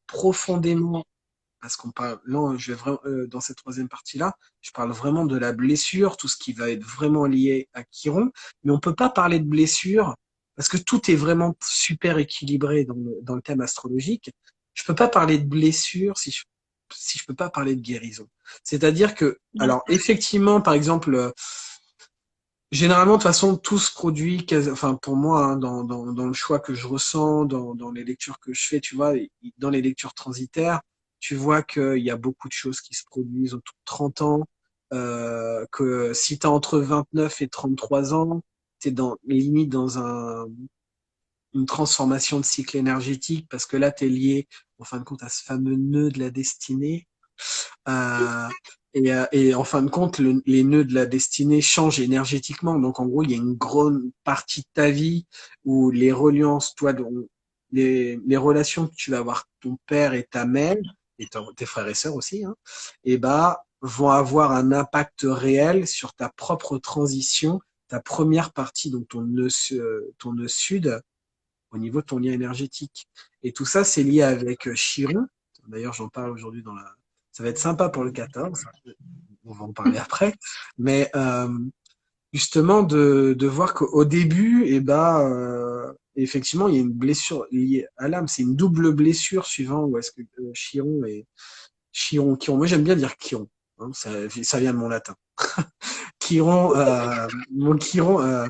profondément parce qu'on parle, là, je vais vraiment, dans cette troisième partie-là, je parle vraiment de la blessure, tout ce qui va être vraiment lié à Chiron, mais on peut pas parler de blessure parce que tout est vraiment super équilibré dans le thème astrologique. Je peux pas parler de blessure si je peux pas parler de guérison. C'est-à-dire que, bien alors, sûr. effectivement, par exemple, généralement, de toute façon, tout se produit, enfin, pour moi, hein, dans le choix que je ressens, dans les lectures que je fais, tu vois, dans les lectures transitaires, tu vois qu'il y a beaucoup de choses qui se produisent autour de 30 ans, que si tu as entre 29 et 33 ans, tu es limite dans une transformation de cycle énergétique, parce que là, tu es lié, en fin de compte, à ce fameux nœud de la destinée. Euh, et en fin de compte, les nœuds de la destinée changent énergétiquement. Donc, en gros, il y a une grande partie de ta vie où les reliances, toi, les relations que tu vas avoir ton père et ta mère, et tes frères et sœurs aussi, hein, et bah, vont avoir un impact réel sur ta propre transition, ta première partie, donc ton nœud sud, au niveau de ton lien énergétique. Et tout ça, c'est lié avec Chiron. D'ailleurs, j'en parle aujourd'hui ça va être sympa pour le 14. On va en parler après. Mais justement, de voir qu'au début, effectivement, il y a une blessure liée à l'âme. C'est une double blessure suivant où est-ce que Chiron. Moi, j'aime bien dire Chiron. Hein, ça vient de mon latin. Chiron, mon Chiron,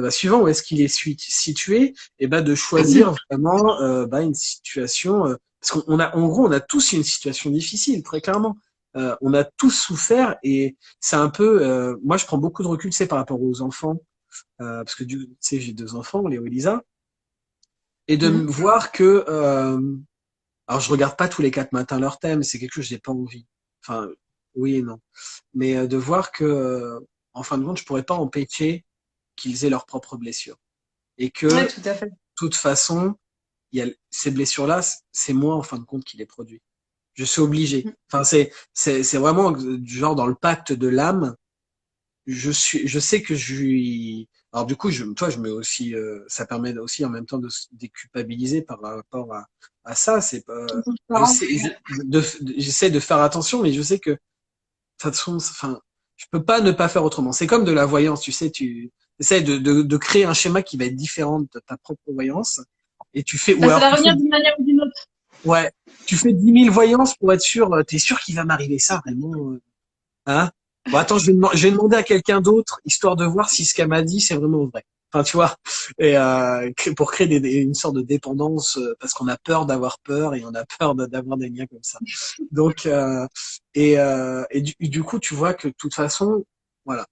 suivant où est-ce qu'il est situé, et ben de choisir vraiment une situation, parce en gros, on a tous une situation difficile, très clairement. On a tous souffert et c'est un peu, moi je prends beaucoup de recul, par rapport aux enfants, parce que tu sais, j'ai deux enfants, Léo et Lisa, et de me Mhm. voir que, alors je regarde pas tous les quatre matins leur thème, c'est quelque chose que j'ai pas envie. Enfin, oui et non. Mais de voir que, en fin de compte, je pourrais pas empêcher qu'ils aient leurs propres blessures. Et que, Ouais, de tout à fait. toute façon, ces blessures-là, c'est moi, en fin de compte, qui les produis. Je suis obligé. Enfin, c'est vraiment du genre dans le pacte de l'âme. Je sais que Alors du coup, je mets aussi, ça permet aussi en même temps de se déculpabiliser par rapport à ça. C'est pas, je Transparence. sais, j'essaie de faire attention, mais je sais que de toute façon, enfin, je peux pas ne pas faire autrement. C'est comme de la voyance, tu sais, tu essaies de créer un schéma qui va être différent de ta propre voyance, et tu fais, ou Ça alors va tu fais, revenir d'une manière ou d'une autre. ouais, tu fais 10 000 voyances pour être sûr, t'es sûr qu'il va m'arriver ça vraiment, hein? Bon, attends, je vais demander à quelqu'un d'autre, histoire de voir si ce qu'elle m'a dit, c'est vraiment vrai. Enfin, tu vois, et pour créer une sorte de dépendance, parce qu'on a peur d'avoir peur et on a peur d'avoir des liens comme ça. Donc, et du coup, tu vois que de toute façon, voilà,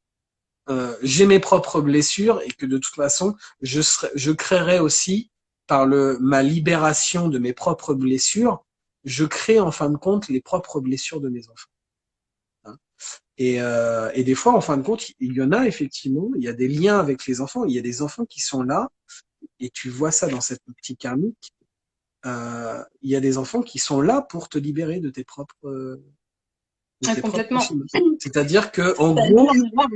j'ai mes propres blessures et que de toute façon, je créerai aussi par ma libération de mes propres blessures, je crée en fin de compte les propres blessures de mes enfants. Hein. Et des fois, en fin de compte, il y en a effectivement, il y a des liens avec les enfants, il y a des enfants qui sont là, et tu vois ça dans cette optique karmique, il y a des enfants qui sont là pour te libérer de Ouais, tes propres complètement. films. C'est-à-dire que, en Ça dit gros, en miroir.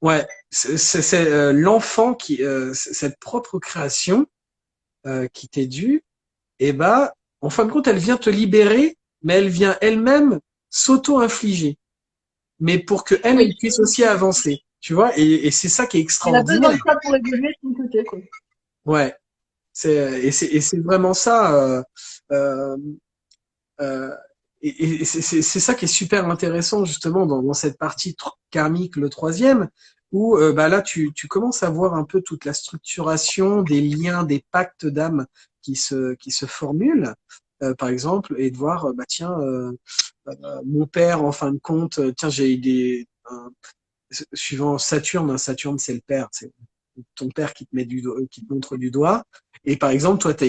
ouais, c'est l'enfant qui, cette propre création qui t'est due, et bah, en fin de compte, elle vient te libérer, mais elle vient elle-même s'auto-infliger. Mais pour que elle, elle Oui. puisse aussi avancer, tu vois, et c'est ça qui est Elle a besoin extraordinaire. de ça pour évoluer de son côté, quoi. Ouais, c'est vraiment ça. Euh, euh, et c'est ça qui est super intéressant justement dans cette partie karmique, le troisième, où bah là tu commences à voir un peu toute la structuration des liens, des pactes d'âme qui se formulent. Par exemple, et de voir, bah tiens, mon père, en fin de compte, tiens, j'ai eu suivant Saturne, hein, Saturne c'est le père, c'est ton père qui te met qui te montre du doigt. Et par exemple, toi, t'as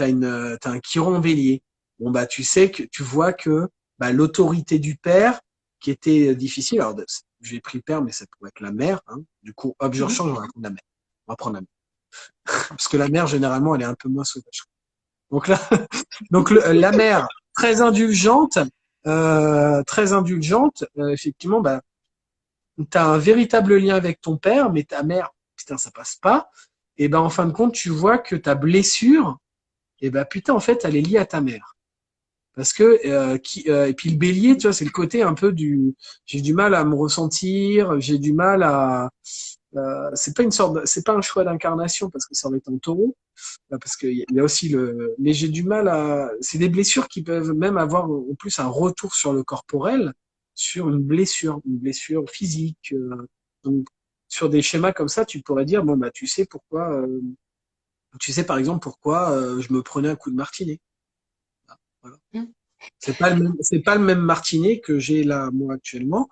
un chiron bélier. Bon bah, tu sais que tu vois que bah, l'autorité du père qui était difficile. Alors, j'ai pris le père, mais ça pourrait être la mère. Hein. Du coup, hop, je Mhm. rechange, on va prendre la mère. On va prendre la mère, parce que la mère généralement, elle est un peu moins sauvage. Donc là, donc la mère très indulgente, effectivement, bah tu as un véritable lien avec ton père, mais ta mère, putain, ça passe pas. Et ben en fin de compte, tu vois que ta blessure, et ben putain, en fait, elle est liée à ta mère. Parce que et puis le bélier, tu vois, c'est le côté un peu j'ai du mal à me ressentir, j'ai du mal à c'est pas c'est pas un choix d'incarnation parce que ça aurait été un taureau, parce qu'il y a aussi mais j'ai du mal c'est des blessures qui peuvent même avoir en plus un retour sur le corporel, sur une blessure physique. Donc, sur des schémas comme ça, tu pourrais dire, bon, bah, tu sais par exemple pourquoi je me prenais un coup de martinet. Voilà. Mhm. C'est pas le même martinet que j'ai là, moi, actuellement.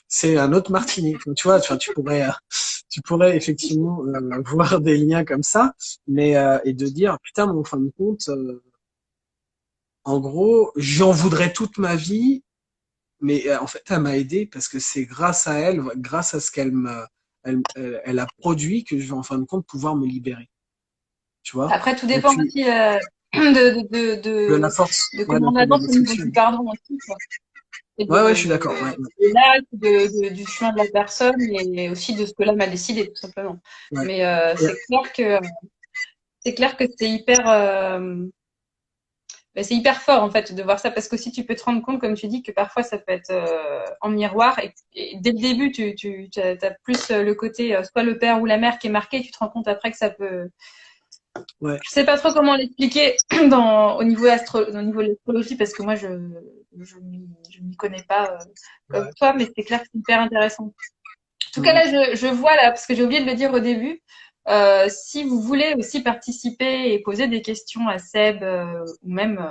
C'est un autre martinet. Donc, tu vois, enfin, tu pourrais effectivement voir des liens comme ça, mais et de dire, putain, mais en fin de compte, en gros, j'en voudrais toute ma vie, mais en fait, elle m'a aidé parce que c'est grâce à elle, grâce à ce elle a produit que je vais en fin de compte pouvoir me libérer. Tu vois? Après, tout Donc dépend aussi de la force, de ouais, comment de on ta avance au niveau bénédiction. du pardon aussi, quoi. Et Ouais, ouais, je suis d'accord. Ouais, de l'âge, du chemin de la personne et aussi de ce que l'âme a décidé, tout simplement. ouais, Mais ouais, c'est clair que c'est hyper, bah, c'est hyper fort en fait de voir ça parce que si tu peux te rendre compte, comme tu dis, que parfois ça peut être en miroir et dès le début, tu as plus le côté soit le père ou la mère qui est marqué, tu te rends compte après que ça peut. ouais, Je sais pas trop comment l'expliquer au niveau de l'astrologie parce que moi je m'y connais pas comme ouais. toi, mais c'est clair que c'est hyper intéressant. En tout cas, Mhm. là, je vois, là, parce que j'ai oublié de le dire au début, si vous voulez aussi participer et poser des questions à Seb ou même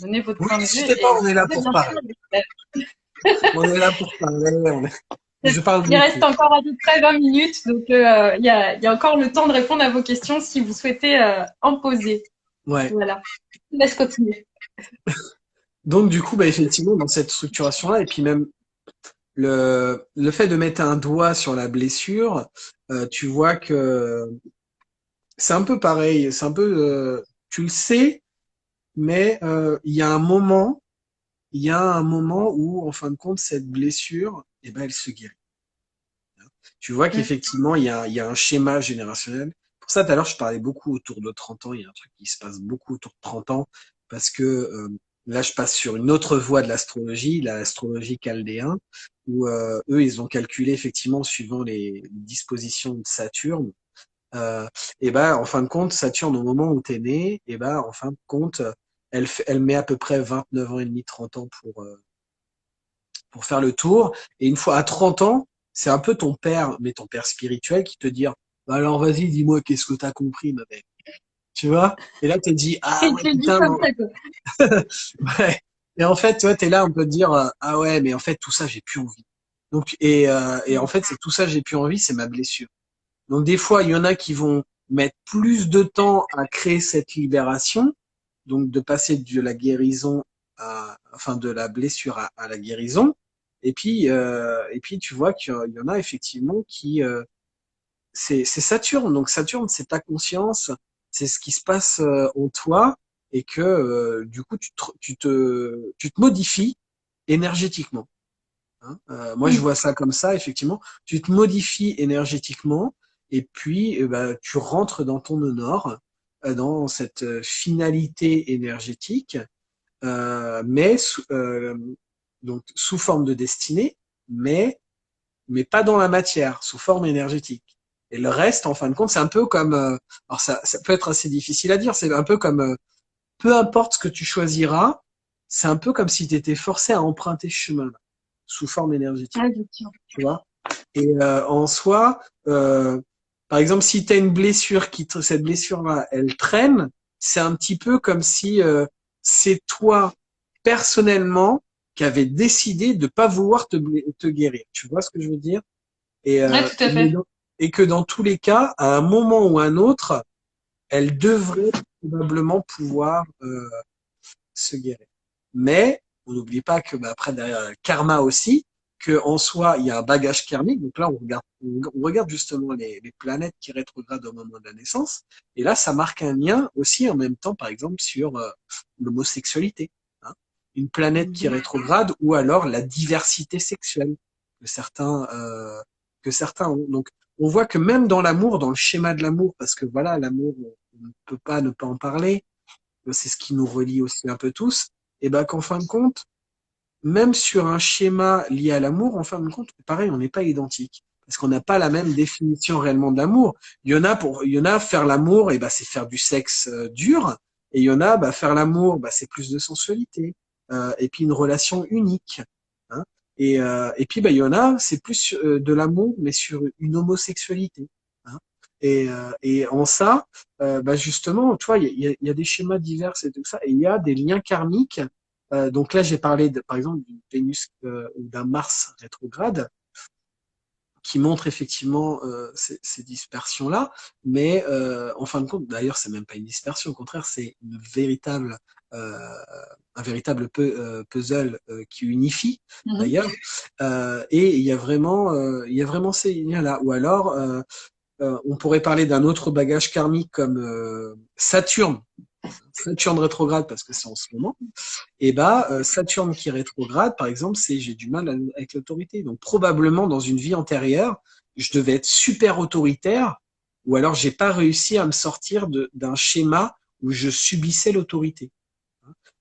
donner votre Oui, point de vue, n'hésitez pas, et on est vous là pouvez pour bien sûr parler. On est là pour parler. Je parle Il reste beaucoup. encore à peu près 20 minutes, donc il y a encore le temps de répondre à vos questions si vous souhaitez en poser. Ouais. Voilà. Je vous laisse continuer. Donc du coup, bah, effectivement, dans cette structuration-là, et puis même le fait de mettre un doigt sur la blessure, tu vois que c'est un peu pareil. C'est un peu, tu le sais, mais il y a un moment où, en fin de compte, cette blessure, eh ben, elle se guérit. tu vois Mm. qu'effectivement, il y a un schéma générationnel. Pour ça, tout à l'heure, je parlais beaucoup autour de 30 ans. Il y a un truc qui se passe beaucoup autour de 30 ans parce que là, je passe sur une autre voie de l'astrologie, l'astrologie chaldéen, où eux, ils ont calculé effectivement suivant les dispositions de Saturne. Euh, et ben, en fin de compte, Saturne, au moment où tu es né, et ben, en fin de compte, elle met à peu près 29 ans et demi, 30 ans pour faire le tour. Et une fois à 30 ans, c'est un peu ton père, mais ton père spirituel qui te dit, bah alors vas-y, dis-moi qu'est-ce que t'as compris, ma mère. Tu vois? Et là, tu te dis, ah Et ouais, tu le dis putain, comme non. ça, quoi. Ouais. Et en fait, tu vois, t'es là, on peut te dire, ah ouais, mais en fait, tout ça, j'ai plus envie. Donc, et en Mm. fait, c'est tout ça, j'ai plus envie, c'est ma blessure. Donc, des fois, il y en a qui vont mettre plus de temps à créer cette libération, donc de passer de la guérison enfin, de la blessure à la guérison. Et puis, tu vois qu'il y en a effectivement qui, c'est Saturne. Donc Saturne, c'est ta conscience, c'est ce qui se passe en toi et que du coup tu te modifies énergétiquement. Hein. Moi, je Mm. vois ça comme ça, effectivement. Tu te modifies énergétiquement et puis bah, tu rentres dans ton honneur, dans cette finalité énergétique, mais donc sous forme de destinée, mais pas dans la matière, sous forme énergétique. Et le reste, en fin de compte, c'est un peu comme, alors ça peut être assez difficile à dire, c'est un peu comme, peu importe ce que tu choisiras, c'est un peu comme si tu étais forcé à emprunter ce chemin-là, sous forme énergétique, Ah, effectivement. tu vois. Et en soi, par exemple, si tu as une blessure, cette blessure-là, elle traîne, c'est un petit peu comme si c'est toi, personnellement, qui avait décidé de pas vouloir te guérir. Tu vois ce que je veux dire? Et, Ouais, tout à fait. et que dans tous les cas, à un moment ou un autre, elle devrait probablement pouvoir se guérir. Mais on n'oublie pas que bah, après derrière le karma aussi, que en soi il y a un bagage karmique. Donc là on regarde justement les planètes qui rétrogradent au moment de la naissance. Et là ça marque un lien aussi en même temps par exemple sur l'homosexualité. Hein. Une planète qui Mhm. rétrograde ou alors la diversité sexuelle que certains ont. Donc on voit que même dans l'amour, dans le schéma de l'amour, parce que voilà l'amour on ne peut pas ne pas en parler, c'est ce qui nous relie aussi un peu tous, et ben qu'en fin de compte, même sur un schéma lié à l'amour, en fin de compte, pareil, on n'est pas identique. Parce qu'on n'a pas la même définition réellement de l'amour. Il y en a faire l'amour, et ben c'est faire du sexe dur, et il y en a, bah, faire l'amour, bah, c'est plus de sensualité, et puis une relation unique. Hein. Et puis, bah, il y en a, c'est plus de l'amour, mais sur une homosexualité. Hein. Et en ça, bah justement, tu vois, il y a des schémas divers et tout ça, et il y a des liens karmiques. Donc là, j'ai parlé par exemple d'une Vénus ou d'un Mars rétrograde qui montre effectivement ces dispersions-là, mais en fin de compte, d'ailleurs, c'est même pas une dispersion, au contraire, c'est une véritable, euh, un véritable puzzle qui unifie, Mhm. d'ailleurs. Et il y a vraiment ces liens-là. Ou alors, on pourrait parler d'un autre bagage karmique comme Saturne rétrograde parce que c'est en ce moment. Et bah Saturne qui rétrograde, par exemple, c'est j'ai du mal avec l'autorité. Donc probablement dans une vie antérieure, je devais être super autoritaire, ou alors j'ai pas réussi à me sortir d'un schéma où je subissais l'autorité.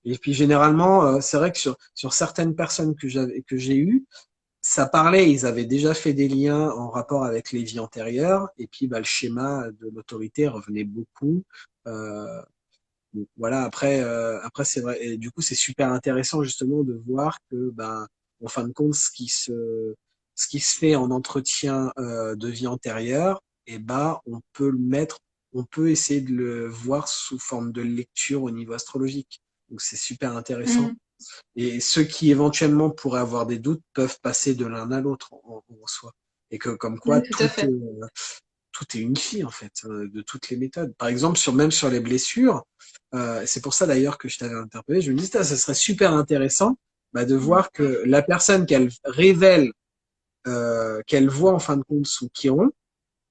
Et puis généralement, c'est vrai que sur certaines personnes que j'ai eues, ça parlait, ils avaient déjà fait des liens en rapport avec les vies antérieures, et puis bah, le schéma de l'autorité revenait beaucoup. Euh, bon, voilà, après c'est vrai, et du coup c'est super intéressant justement de voir que ben en fin de compte ce qui se fait en entretien de vie antérieure, et ben on peut essayer de le voir sous forme de lecture au niveau astrologique. Donc c'est super intéressant. Mhm. Et ceux qui éventuellement pourraient avoir des doutes peuvent passer de l'un à l'autre en soi. Et que comme quoi Ouais, tout à fait. tout est unifié en fait, de toutes les méthodes. Par exemple, même sur les blessures, c'est pour ça d'ailleurs que je t'avais interpellé, je me disais, ça serait super intéressant bah, de Mhm. voir que la personne qu'elle révèle, qu'elle voit en fin de compte sous Chiron,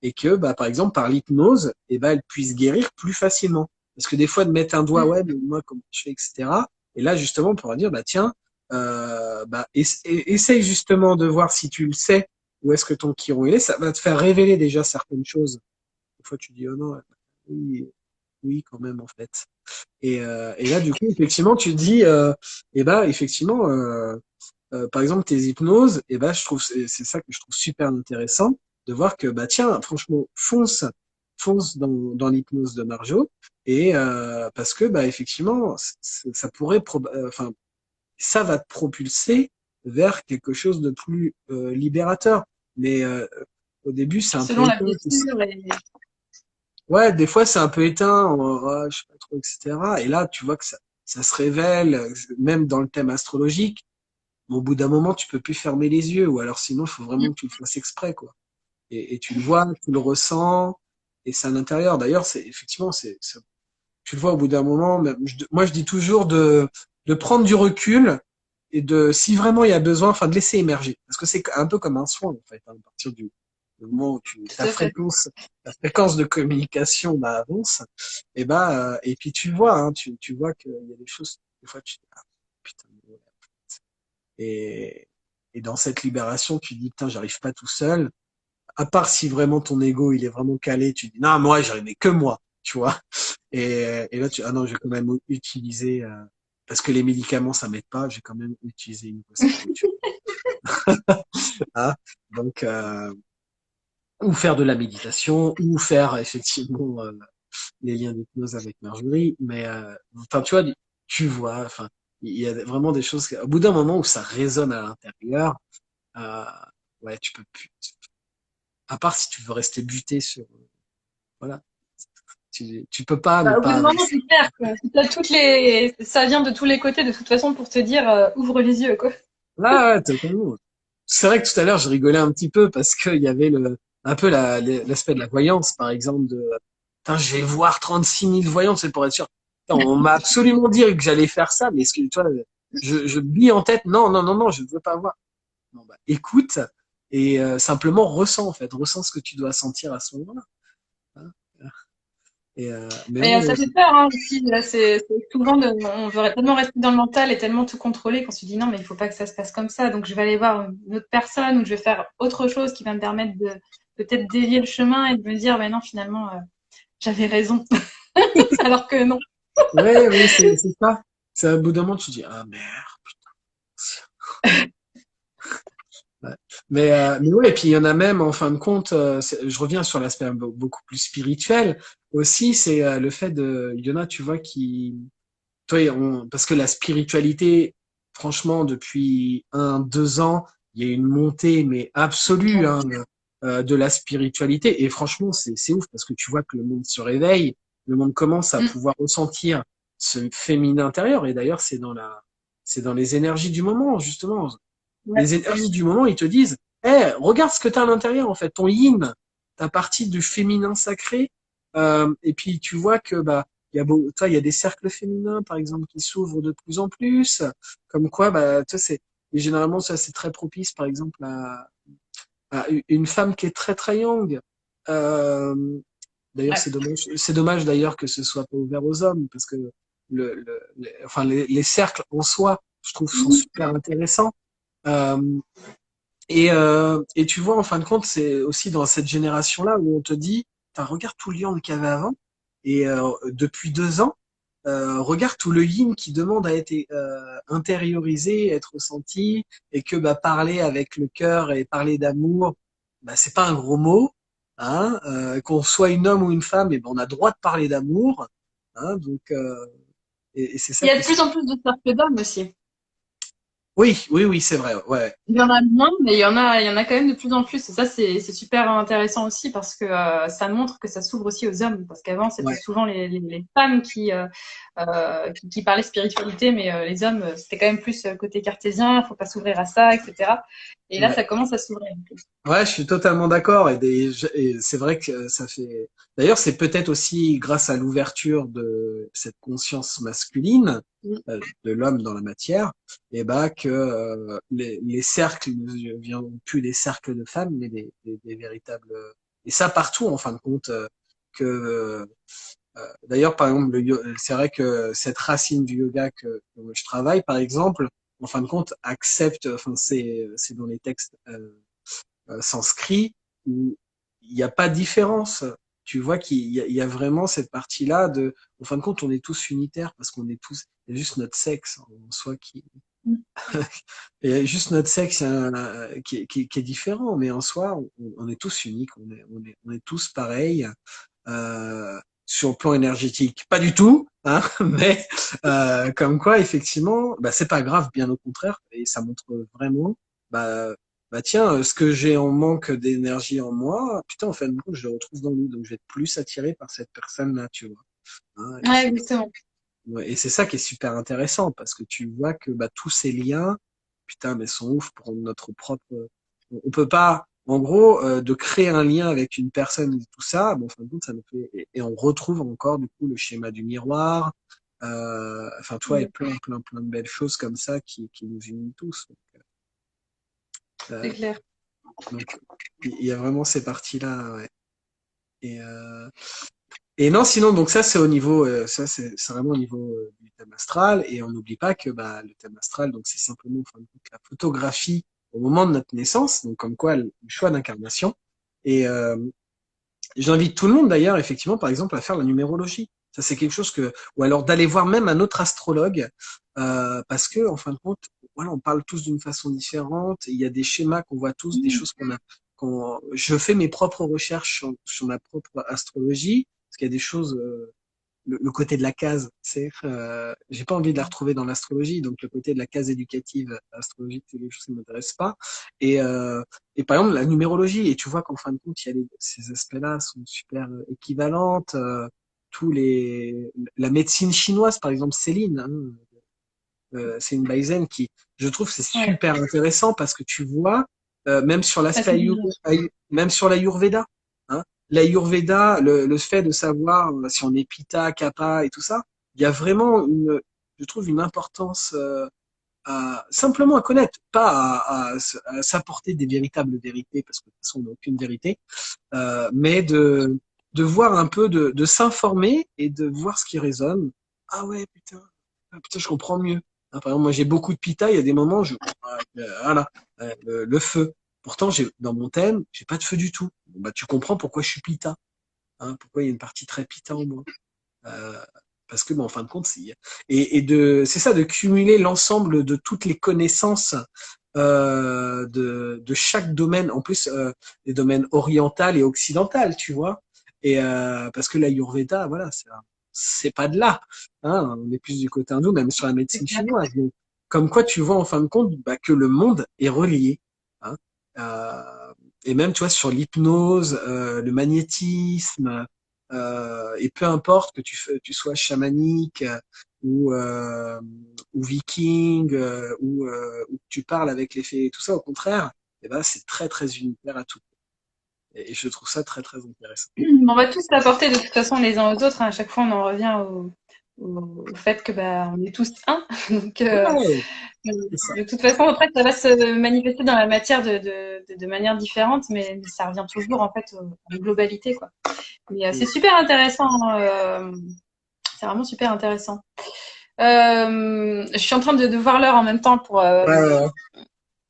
et que bah, par exemple par l'hypnose, et bah, elle puisse guérir plus facilement. Parce que des fois de mettre un doigt, Mhm. ouais, mais moi comment je fais, etc. Et là justement on pourra dire, bah tiens, essaye justement de voir si tu le sais où est-ce que ton chiron il est, ça va te faire révéler déjà certaines choses. Des fois, tu dis, oh non, oui, oui, quand même, en fait. Et là, du coup, effectivement, tu te dis, eh ben, effectivement, par exemple, tes hypnoses, eh ben, je trouve, c'est ça que je trouve super intéressant, de voir que, bah, tiens, franchement, fonce dans l'hypnose de Marjo, et parce que, bah, effectivement, ça pourrait, enfin, ça va te propulser vers quelque chose de plus libérateur. Mais au début, c'est un peu Selon la éteint. blessure et Ouais, des fois, c'est un peu éteint, je sais pas trop, etc. Et là, tu vois que ça se révèle, même dans le thème astrologique. Mais au bout d'un moment, tu peux plus fermer les yeux, ou alors sinon, il faut vraiment que tu le fasses exprès, quoi. Et tu le vois, tu le ressens, et c'est à l'intérieur. D'ailleurs, c'est effectivement, tu le vois au bout d'un moment. Moi, je dis toujours de prendre du recul et si vraiment il y a besoin, enfin, de laisser émerger, parce que c'est un peu comme un soin, en fait, hein, à partir du moment où tout à fait. ta fréquence de communication, bah, avance, et bah, et puis tu le vois, hein, tu vois qu'il y a des choses, des fois, tu dis, ah, putain, et, et dans cette libération, tu dis, putain, j'arrive pas tout seul. À part si vraiment ton ego, il est vraiment calé, tu dis, non, moi, j'arrivais que moi, tu vois. Et là, ah non, je vais quand même utiliser, parce que les médicaments, ça m'aide pas, j'ai quand même utilisé une voie spirituelle. Hein. Donc, ou faire de la méditation, ou faire effectivement les liens d'hypnose avec Marjorie. Mais, enfin, tu vois, tu vois, enfin, il y a vraiment des choses, au bout d'un moment où ça résonne à l'intérieur, euh, ouais, tu peux plus, à part si tu veux rester buté sur, voilà, tu peux pas ne Bah, au bout pas d'un moment, avancer. c'est clair, quoi. Ça vient de tous les côtés de toute façon pour te dire ouvre les yeux, quoi. Ah, ouais, totalement. C'est vrai que tout à l'heure, je rigolais un petit peu parce qu'il y avait un peu l'aspect de la voyance, par exemple, putain, je vais voir 36 000 voyances, c'est pour être sûr. Putain, on m'a absolument dit que j'allais faire ça, mais est-ce que, toi, je bille en tête, non, non, non, non, je ne veux pas voir. Non, bah, écoute, et simplement ressens, en fait, ressens ce que tu dois sentir à ce moment-là. Hein. Mais Mais ouais, ça ouais, fait peur hein, aussi. Là, c'est souvent on veut tellement rester dans le mental et tellement tout contrôler qu'on se dit non, mais il faut pas que ça se passe comme ça. Donc je vais aller voir une autre personne ou je vais faire autre chose qui va me permettre de peut-être dévier le chemin et de me dire, ben non, finalement, j'avais raison. Alors que non. ouais, ouais, c'est ça. C'est à bout d'un moment, tu dis, ah merde. Ouais. Mais ouais, et puis il y en a même, en fin de compte, je reviens sur l'aspect beaucoup plus spirituel aussi, c'est le fait il y en a, tu vois, toi, parce que la spiritualité, franchement, depuis 1, 2 ans, il y a une montée, mais absolue, hein, de la spiritualité, et franchement, c'est ouf, parce que tu vois que le monde se réveille, le monde commence à Mm. pouvoir ressentir ce féminin intérieur, et d'ailleurs, c'est dans les énergies du moment, justement. Ouais. Les énergies du moment, ils te disent, eh, regarde ce que tu as à l'intérieur, en fait, ton yin, ta partie du féminin sacré. Et puis, tu vois que, bah, toi, il y a des cercles féminins, par exemple, qui s'ouvrent de plus en plus. Comme quoi, bah, toi, et généralement, ça, c'est très propice, par exemple, à une femme qui est très, très young. Euh, D'ailleurs, Ouais. c'est dommage d'ailleurs que ce soit pas ouvert aux hommes, parce que enfin, les cercles en soi, je trouve, sont super intéressants. Euh, et tu vois, en fin de compte, c'est aussi dans cette génération-là où on te dit, regarde tout le yang qu'il y avait avant, et depuis 2 ans, regarde tout le yin qui demande à être intériorisé, être ressenti, et que bah, parler avec le cœur et parler d'amour, bah, c'est pas un gros mot, hein, qu'on soit une homme ou une femme, et ben on a droit de parler d'amour, hein, donc et c'est Il ça y a qui de est plus en plus de cercles d'hommes aussi. oui, oui, oui, c'est vrai, ouais, Il y en a moins, mais il y en a quand même de plus en plus. Et ça, c'est super intéressant aussi parce que ça montre que ça s'ouvre aussi aux hommes. Parce qu'avant, c'était ouais, souvent les femmes qui parlaient spiritualité, mais les hommes, c'était quand même plus côté cartésien, faut pas s'ouvrir à ça, etc. Et là, ouais. ça commence à s'ouvrir. Ouais, je suis totalement d'accord et c'est vrai que ça fait. D'ailleurs, c'est peut-être aussi grâce à l'ouverture de cette conscience masculine de l'homme dans la matière, et bah que les cercles ne viennent plus des cercles de femmes, mais des véritables. Et ça partout en fin de compte. Que d'ailleurs, par exemple, c'est vrai que cette racine du yoga que moi je travaille, par exemple, en fin de compte, accepte. Enfin, c'est dans les textes. sanskrit où il n'y a pas de différence. Tu vois il y a vraiment cette partie-là de, en fin de compte, on est tous unitaires parce qu'on est tous, il y a juste notre sexe en soi qui, il y a juste notre sexe qui est différent, mais en soi, on est tous uniques, on est tous pareils sur le plan énergétique. Pas du tout, hein, mais comme quoi, effectivement, bah, c'est pas grave, bien au contraire, et ça montre vraiment, bah, bah tiens, ce que j'ai en manque d'énergie en moi, putain, en fait, bon, je le retrouve dans lui, donc je vais être plus attiré par cette personne-là, tu vois. Hein, Ouais, exactement. ouais, et c'est ça qui est super intéressant parce que tu vois que bah, tous ces liens, putain, mais sont ouf pour notre propre. On peut pas, en gros, de créer un lien avec une personne et tout ça. Bon, en fin de compte, ça nous fait et on retrouve encore du coup le schéma du miroir. Enfin, toi, et plein de belles choses comme ça qui nous unissent tous. C'est Euh, clair. donc, il y a vraiment ces parties-là. Ouais. Et Et non, sinon, donc ça, c'est au niveau, ça, c'est vraiment au niveau du thème astral. Et on n'oublie pas que bah, le thème astral, donc c'est simplement en fin de compte, la photographie au moment de notre naissance, donc comme quoi le choix d'incarnation. Et j'invite tout le monde d'ailleurs, effectivement, par exemple, à faire la numérologie. Ça, c'est quelque chose que, ou alors d'aller voir même un autre astrologue, parce que en fin de compte, voilà, on parle tous d'une façon différente. Il y a des schémas qu'on voit tous, des choses qu'on a. Je fais mes propres recherches sur ma propre astrologie, parce qu'il y a des choses. Le côté de la case, c'est, j'ai pas envie de la retrouver dans l'astrologie, donc le côté de la case éducative astrologique, c'est quelque chose qui m'intéresse pas. Et, euh, et par exemple, la numérologie, et tu vois qu'en fin de compte, il y a ces aspects-là sont super équivalentes. La médecine chinoise, par exemple, Céline, hein, Céline Baizen, qui, je trouve, c'est Ouais. super intéressant parce que tu vois, même sur Ah, l'aspect c'est bien. même sur l'Ayurveda, hein, l'Ayurveda, le fait de savoir si on est Pitta, Kapha et tout ça, il y a vraiment je trouve une importance simplement à connaître, pas à s'apporter des véritables vérités parce que de toute façon on n'a aucune vérité, mais de voir un peu, de s'informer et de voir ce qui résonne. Ah ouais, putain, ah, putain, je comprends mieux. Hein, par exemple, moi j'ai beaucoup de pita, il y a des moments, voilà, le feu. Pourtant, dans mon thème, j'ai pas de feu du tout. Bon, bah, tu comprends pourquoi je suis pita, hein, pourquoi il y a une partie très pita en moi. Euh, parce que, bon, en fin de compte, c'est ça, de cumuler l'ensemble de toutes les connaissances de chaque domaine, en plus des domaines oriental et occidental, tu vois. Et parce que l'Ayurveda, voilà, c'est pas de là. Hein, on est plus du côté hindou, même sur la C'est médecine clair. chinoise. Donc, comme quoi, tu vois en fin de compte bah, que le monde est relié. Hein. Euh, et même, tu vois, sur l'hypnose, le magnétisme, et peu importe que tu sois chamanique ou, euh, ou viking ou que tu parles avec les fées et tout ça, au contraire, eh ben, c'est très très unitaire à tout. Et je trouve ça très très intéressant. On va tous s'apporter de toute façon les uns aux autres, hein. À chaque fois, on en revient au fait que bah, on est tous un. Donc, Ouais, c'est ça. de toute façon, après, ça va se manifester dans la matière de manière différente, mais ça revient toujours en fait à une globalité, quoi. Mais c'est super intéressant. C'est vraiment super intéressant. Je suis en train de voir l'heure en même temps pour Ouais, ouais, ouais.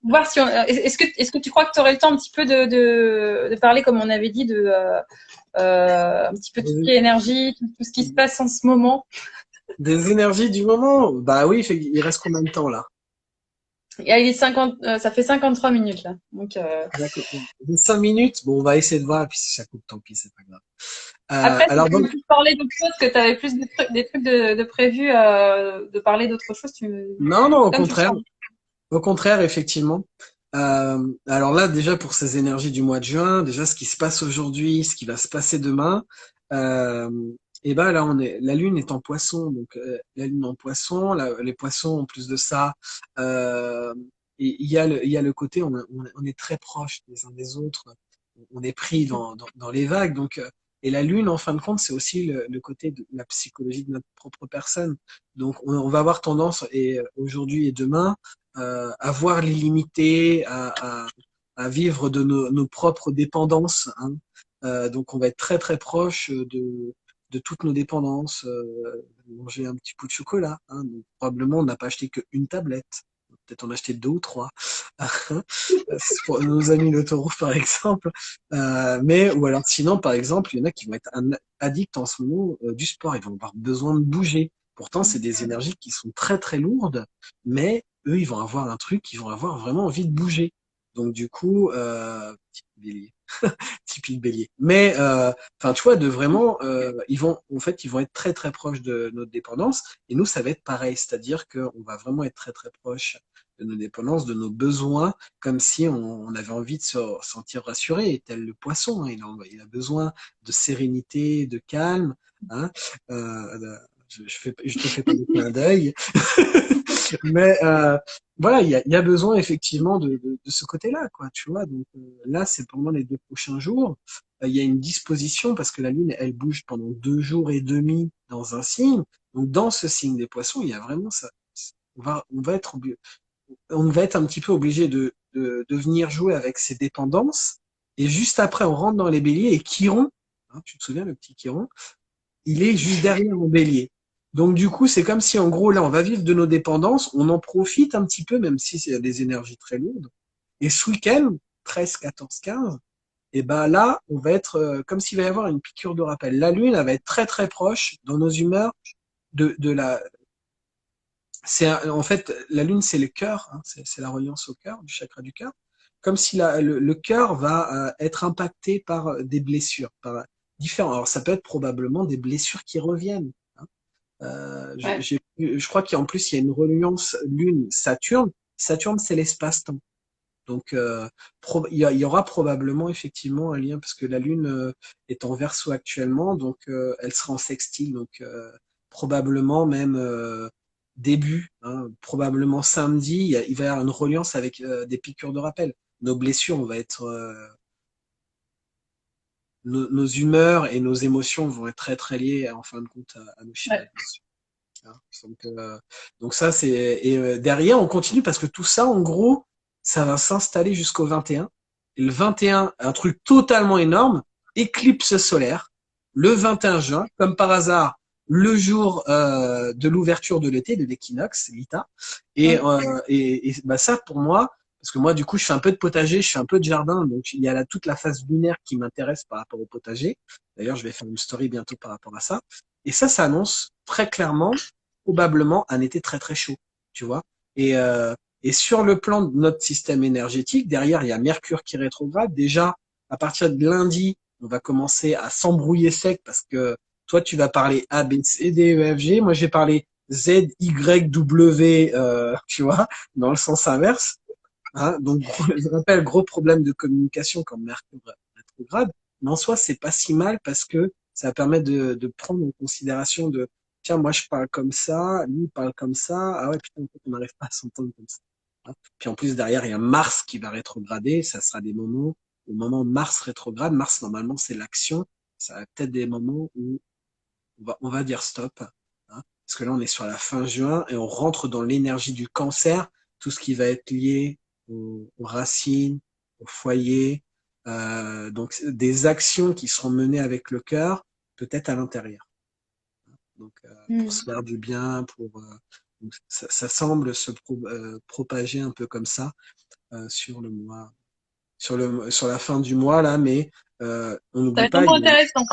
voir si on, est-ce que tu crois que tu aurais le temps un petit peu de parler comme on avait dit un petit peu tout ce qui est énergie, tout ce qui se passe en ce moment. Des énergies du moment. Bah oui, il reste combien de temps là? Et il est 50, ça fait 53 minutes là. Donc, D'accord. 5 minutes. Bon, on va essayer de voir. Et puis si ça coupe, tant pis, c'est pas grave. après, si Alors tu veux donc, plus parler d'autre chose, que tu avais plus des trucs de prévu de parler d'autre chose, non, non, comme tu le sens. au contraire, effectivement. Alors là, déjà pour ces énergies du mois de juin, déjà ce qui se passe aujourd'hui, ce qui va se passer demain, euh, et ben là la lune est en Poisson, donc la lune en Poisson, les Poissons en plus de ça, euh, et il y a le côté on est très proches des uns des autres, on est pris dans les vagues, donc et la lune en fin de compte c'est aussi le côté de la psychologie de notre propre personne, donc on va avoir tendance et aujourd'hui et demain à voir l'illimité, à vivre de nos propres dépendances. Hein. Donc on va être très très proche de toutes nos dépendances, manger un petit bout de chocolat. Hein. Donc, probablement on n'a pas acheté qu'une tablette, peut-être en acheter deux ou trois. pour nos amis le taureau par exemple. Mais ou alors sinon par exemple, il y en a qui vont être addicts en ce moment du sport, ils vont avoir besoin de bouger. Pourtant, c'est des énergies qui sont très très lourdes, mais eux, ils vont avoir un truc, ils vont avoir vraiment envie de bouger. Donc du coup, petit bélier, typique bélier. Mais enfin, tu vois, de vraiment, ils vont, en fait, ils vont être très très proches de notre dépendance. Et nous, ça va être pareil, c'est-à-dire qu'on va vraiment être très très proche de nos dépendances, de nos besoins, comme si on avait envie de se sentir rassuré, et tel le poisson, hein, il a besoin de sérénité, de calme. Hein, je te fais pas de clin d'œil, mais voilà, il y a besoin effectivement de ce côté-là, quoi, tu vois. Donc là, c'est pendant les 2 prochains jours, il y a une disposition parce que la Lune, elle bouge pendant 2 jours et demi dans un signe. Donc dans ce signe des Poissons, il y a vraiment ça. On va être un petit peu obligé de venir jouer avec ses dépendances. Et juste après, on rentre dans les Béliers et Chiron, hein, tu te souviens le petit Chiron, il est juste derrière mon Bélier. Donc du coup, c'est comme si en gros là, on va vivre de nos dépendances, on en profite un petit peu, même si c'est des énergies très lourdes. Et ce week-end, 13, 14, 15, et ben là, on va être comme s'il va y avoir une piqûre de rappel. La Lune, elle va être très très proche dans nos humeurs de la. En fait, la Lune, c'est le cœur, hein, c'est la reliance au cœur, du chakra du cœur. Comme si le cœur va être impacté par des blessures, par différents. Alors ça peut être probablement des blessures qui reviennent. Hein. Ouais. Je crois qu'en plus il y a une reliance Lune-Saturne. Saturne, c'est l'espace-temps. Donc il y aura probablement effectivement un lien parce que la Lune est en Verseau actuellement, donc elle sera en sextile, donc probablement même début, hein, probablement samedi, il va y avoir une reliance avec des piqûres de rappel. Nos blessures, on va être, nos humeurs et nos émotions vont être très très liées en fin de compte à nos schémas Ouais. de blessures. Hein. Donc ça c'est et derrière on continue parce que tout ça en gros ça va s'installer jusqu'au 21. Et le 21, un truc totalement énorme, éclipse solaire, le 21 juin, comme par hasard, le jour de l'ouverture de l'été, de l'équinoxe, l'ITA. Et bah ça pour moi, parce que moi du coup je fais un peu de potager, je fais un peu de jardin, donc il y a là toute la phase lunaire qui m'intéresse par rapport au potager. D'ailleurs je vais faire une story bientôt par rapport à ça. Et ça annonce très clairement probablement un été très très chaud, tu vois. Et, euh, et sur le plan de notre système énergétique, derrière, il y a Mercure qui rétrograde. Déjà, à partir de lundi, on va commencer à s'embrouiller sec parce que toi, tu vas parler A, B, C, D, E, F, G. Moi, j'ai parlé Z, Y, W, tu vois, dans le sens inverse. Hein. Donc, je rappelle, gros problème de communication quand Mercure rétrograde. Mais en soi, c'est pas si mal parce que ça permet de prendre en considération de tiens, moi je parle comme ça, lui il parle comme ça, ah ouais, putain, en fait, on n'arrive pas à s'entendre comme ça. Hein. Puis en plus, derrière, il y a Mars qui va rétrograder, ça sera des moments, au moment où Mars rétrograde, Mars normalement c'est l'action, ça va peut-être des moments où on va dire stop, hein, parce que là on est sur la fin juin et on rentre dans l'énergie du cancer, tout ce qui va être lié aux racines, au foyer, donc des actions qui seront menées avec le cœur, peut-être à l'intérieur. Donc pour se Mm. faire du bien, donc ça semble se propager un peu comme ça sur le mois, sur la fin du mois là, mais on Ça va n'oublie être pas, vraiment intéressant.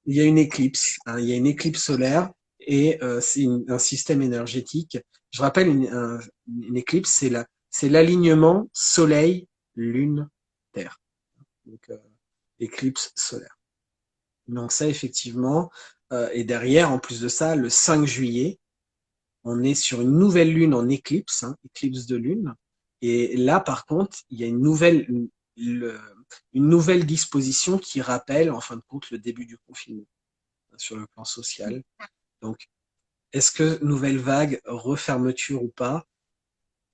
il y a une éclipse, hein, il y a une éclipse solaire et c'est un système énergétique. Je rappelle une éclipse, c'est l'alignement Soleil, Lune, Terre. Donc éclipse solaire. Donc ça effectivement, et derrière en plus de ça, le 5 juillet, on est sur une nouvelle lune en éclipse, hein, éclipse de lune. Et là par contre, il y a une nouvelle disposition qui rappelle en fin de compte le début du confinement sur le plan social. Donc, est-ce que nouvelle vague, refermeture ou pas?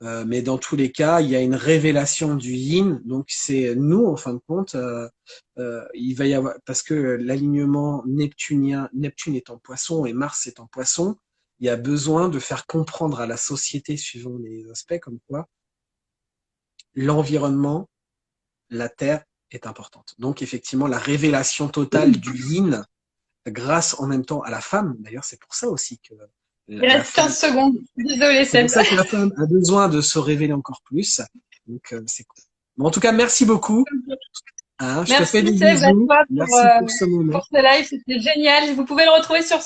Mais dans tous les cas, il y a une révélation du yin. Donc, c'est nous, en fin de compte, il va y avoir parce que l'alignement neptunien, Neptune est en Poisson et Mars est en Poisson, il y a besoin de faire comprendre à la société, suivant les aspects, comme quoi l'environnement, la Terre est importante. Donc, effectivement, la révélation totale du yin grâce en même temps à la femme. D'ailleurs, c'est pour ça aussi que Il la reste femme, 15 secondes. Désolée, c'est pour Seb. ça que la femme a besoin de se révéler encore plus. Donc, c'est cool. Bon, en tout cas, merci beaucoup. Hein, je te fais Merci des Seb à bisous. toi Merci pour ce moment. pour ce live, c'était génial. Vous pouvez le retrouver sur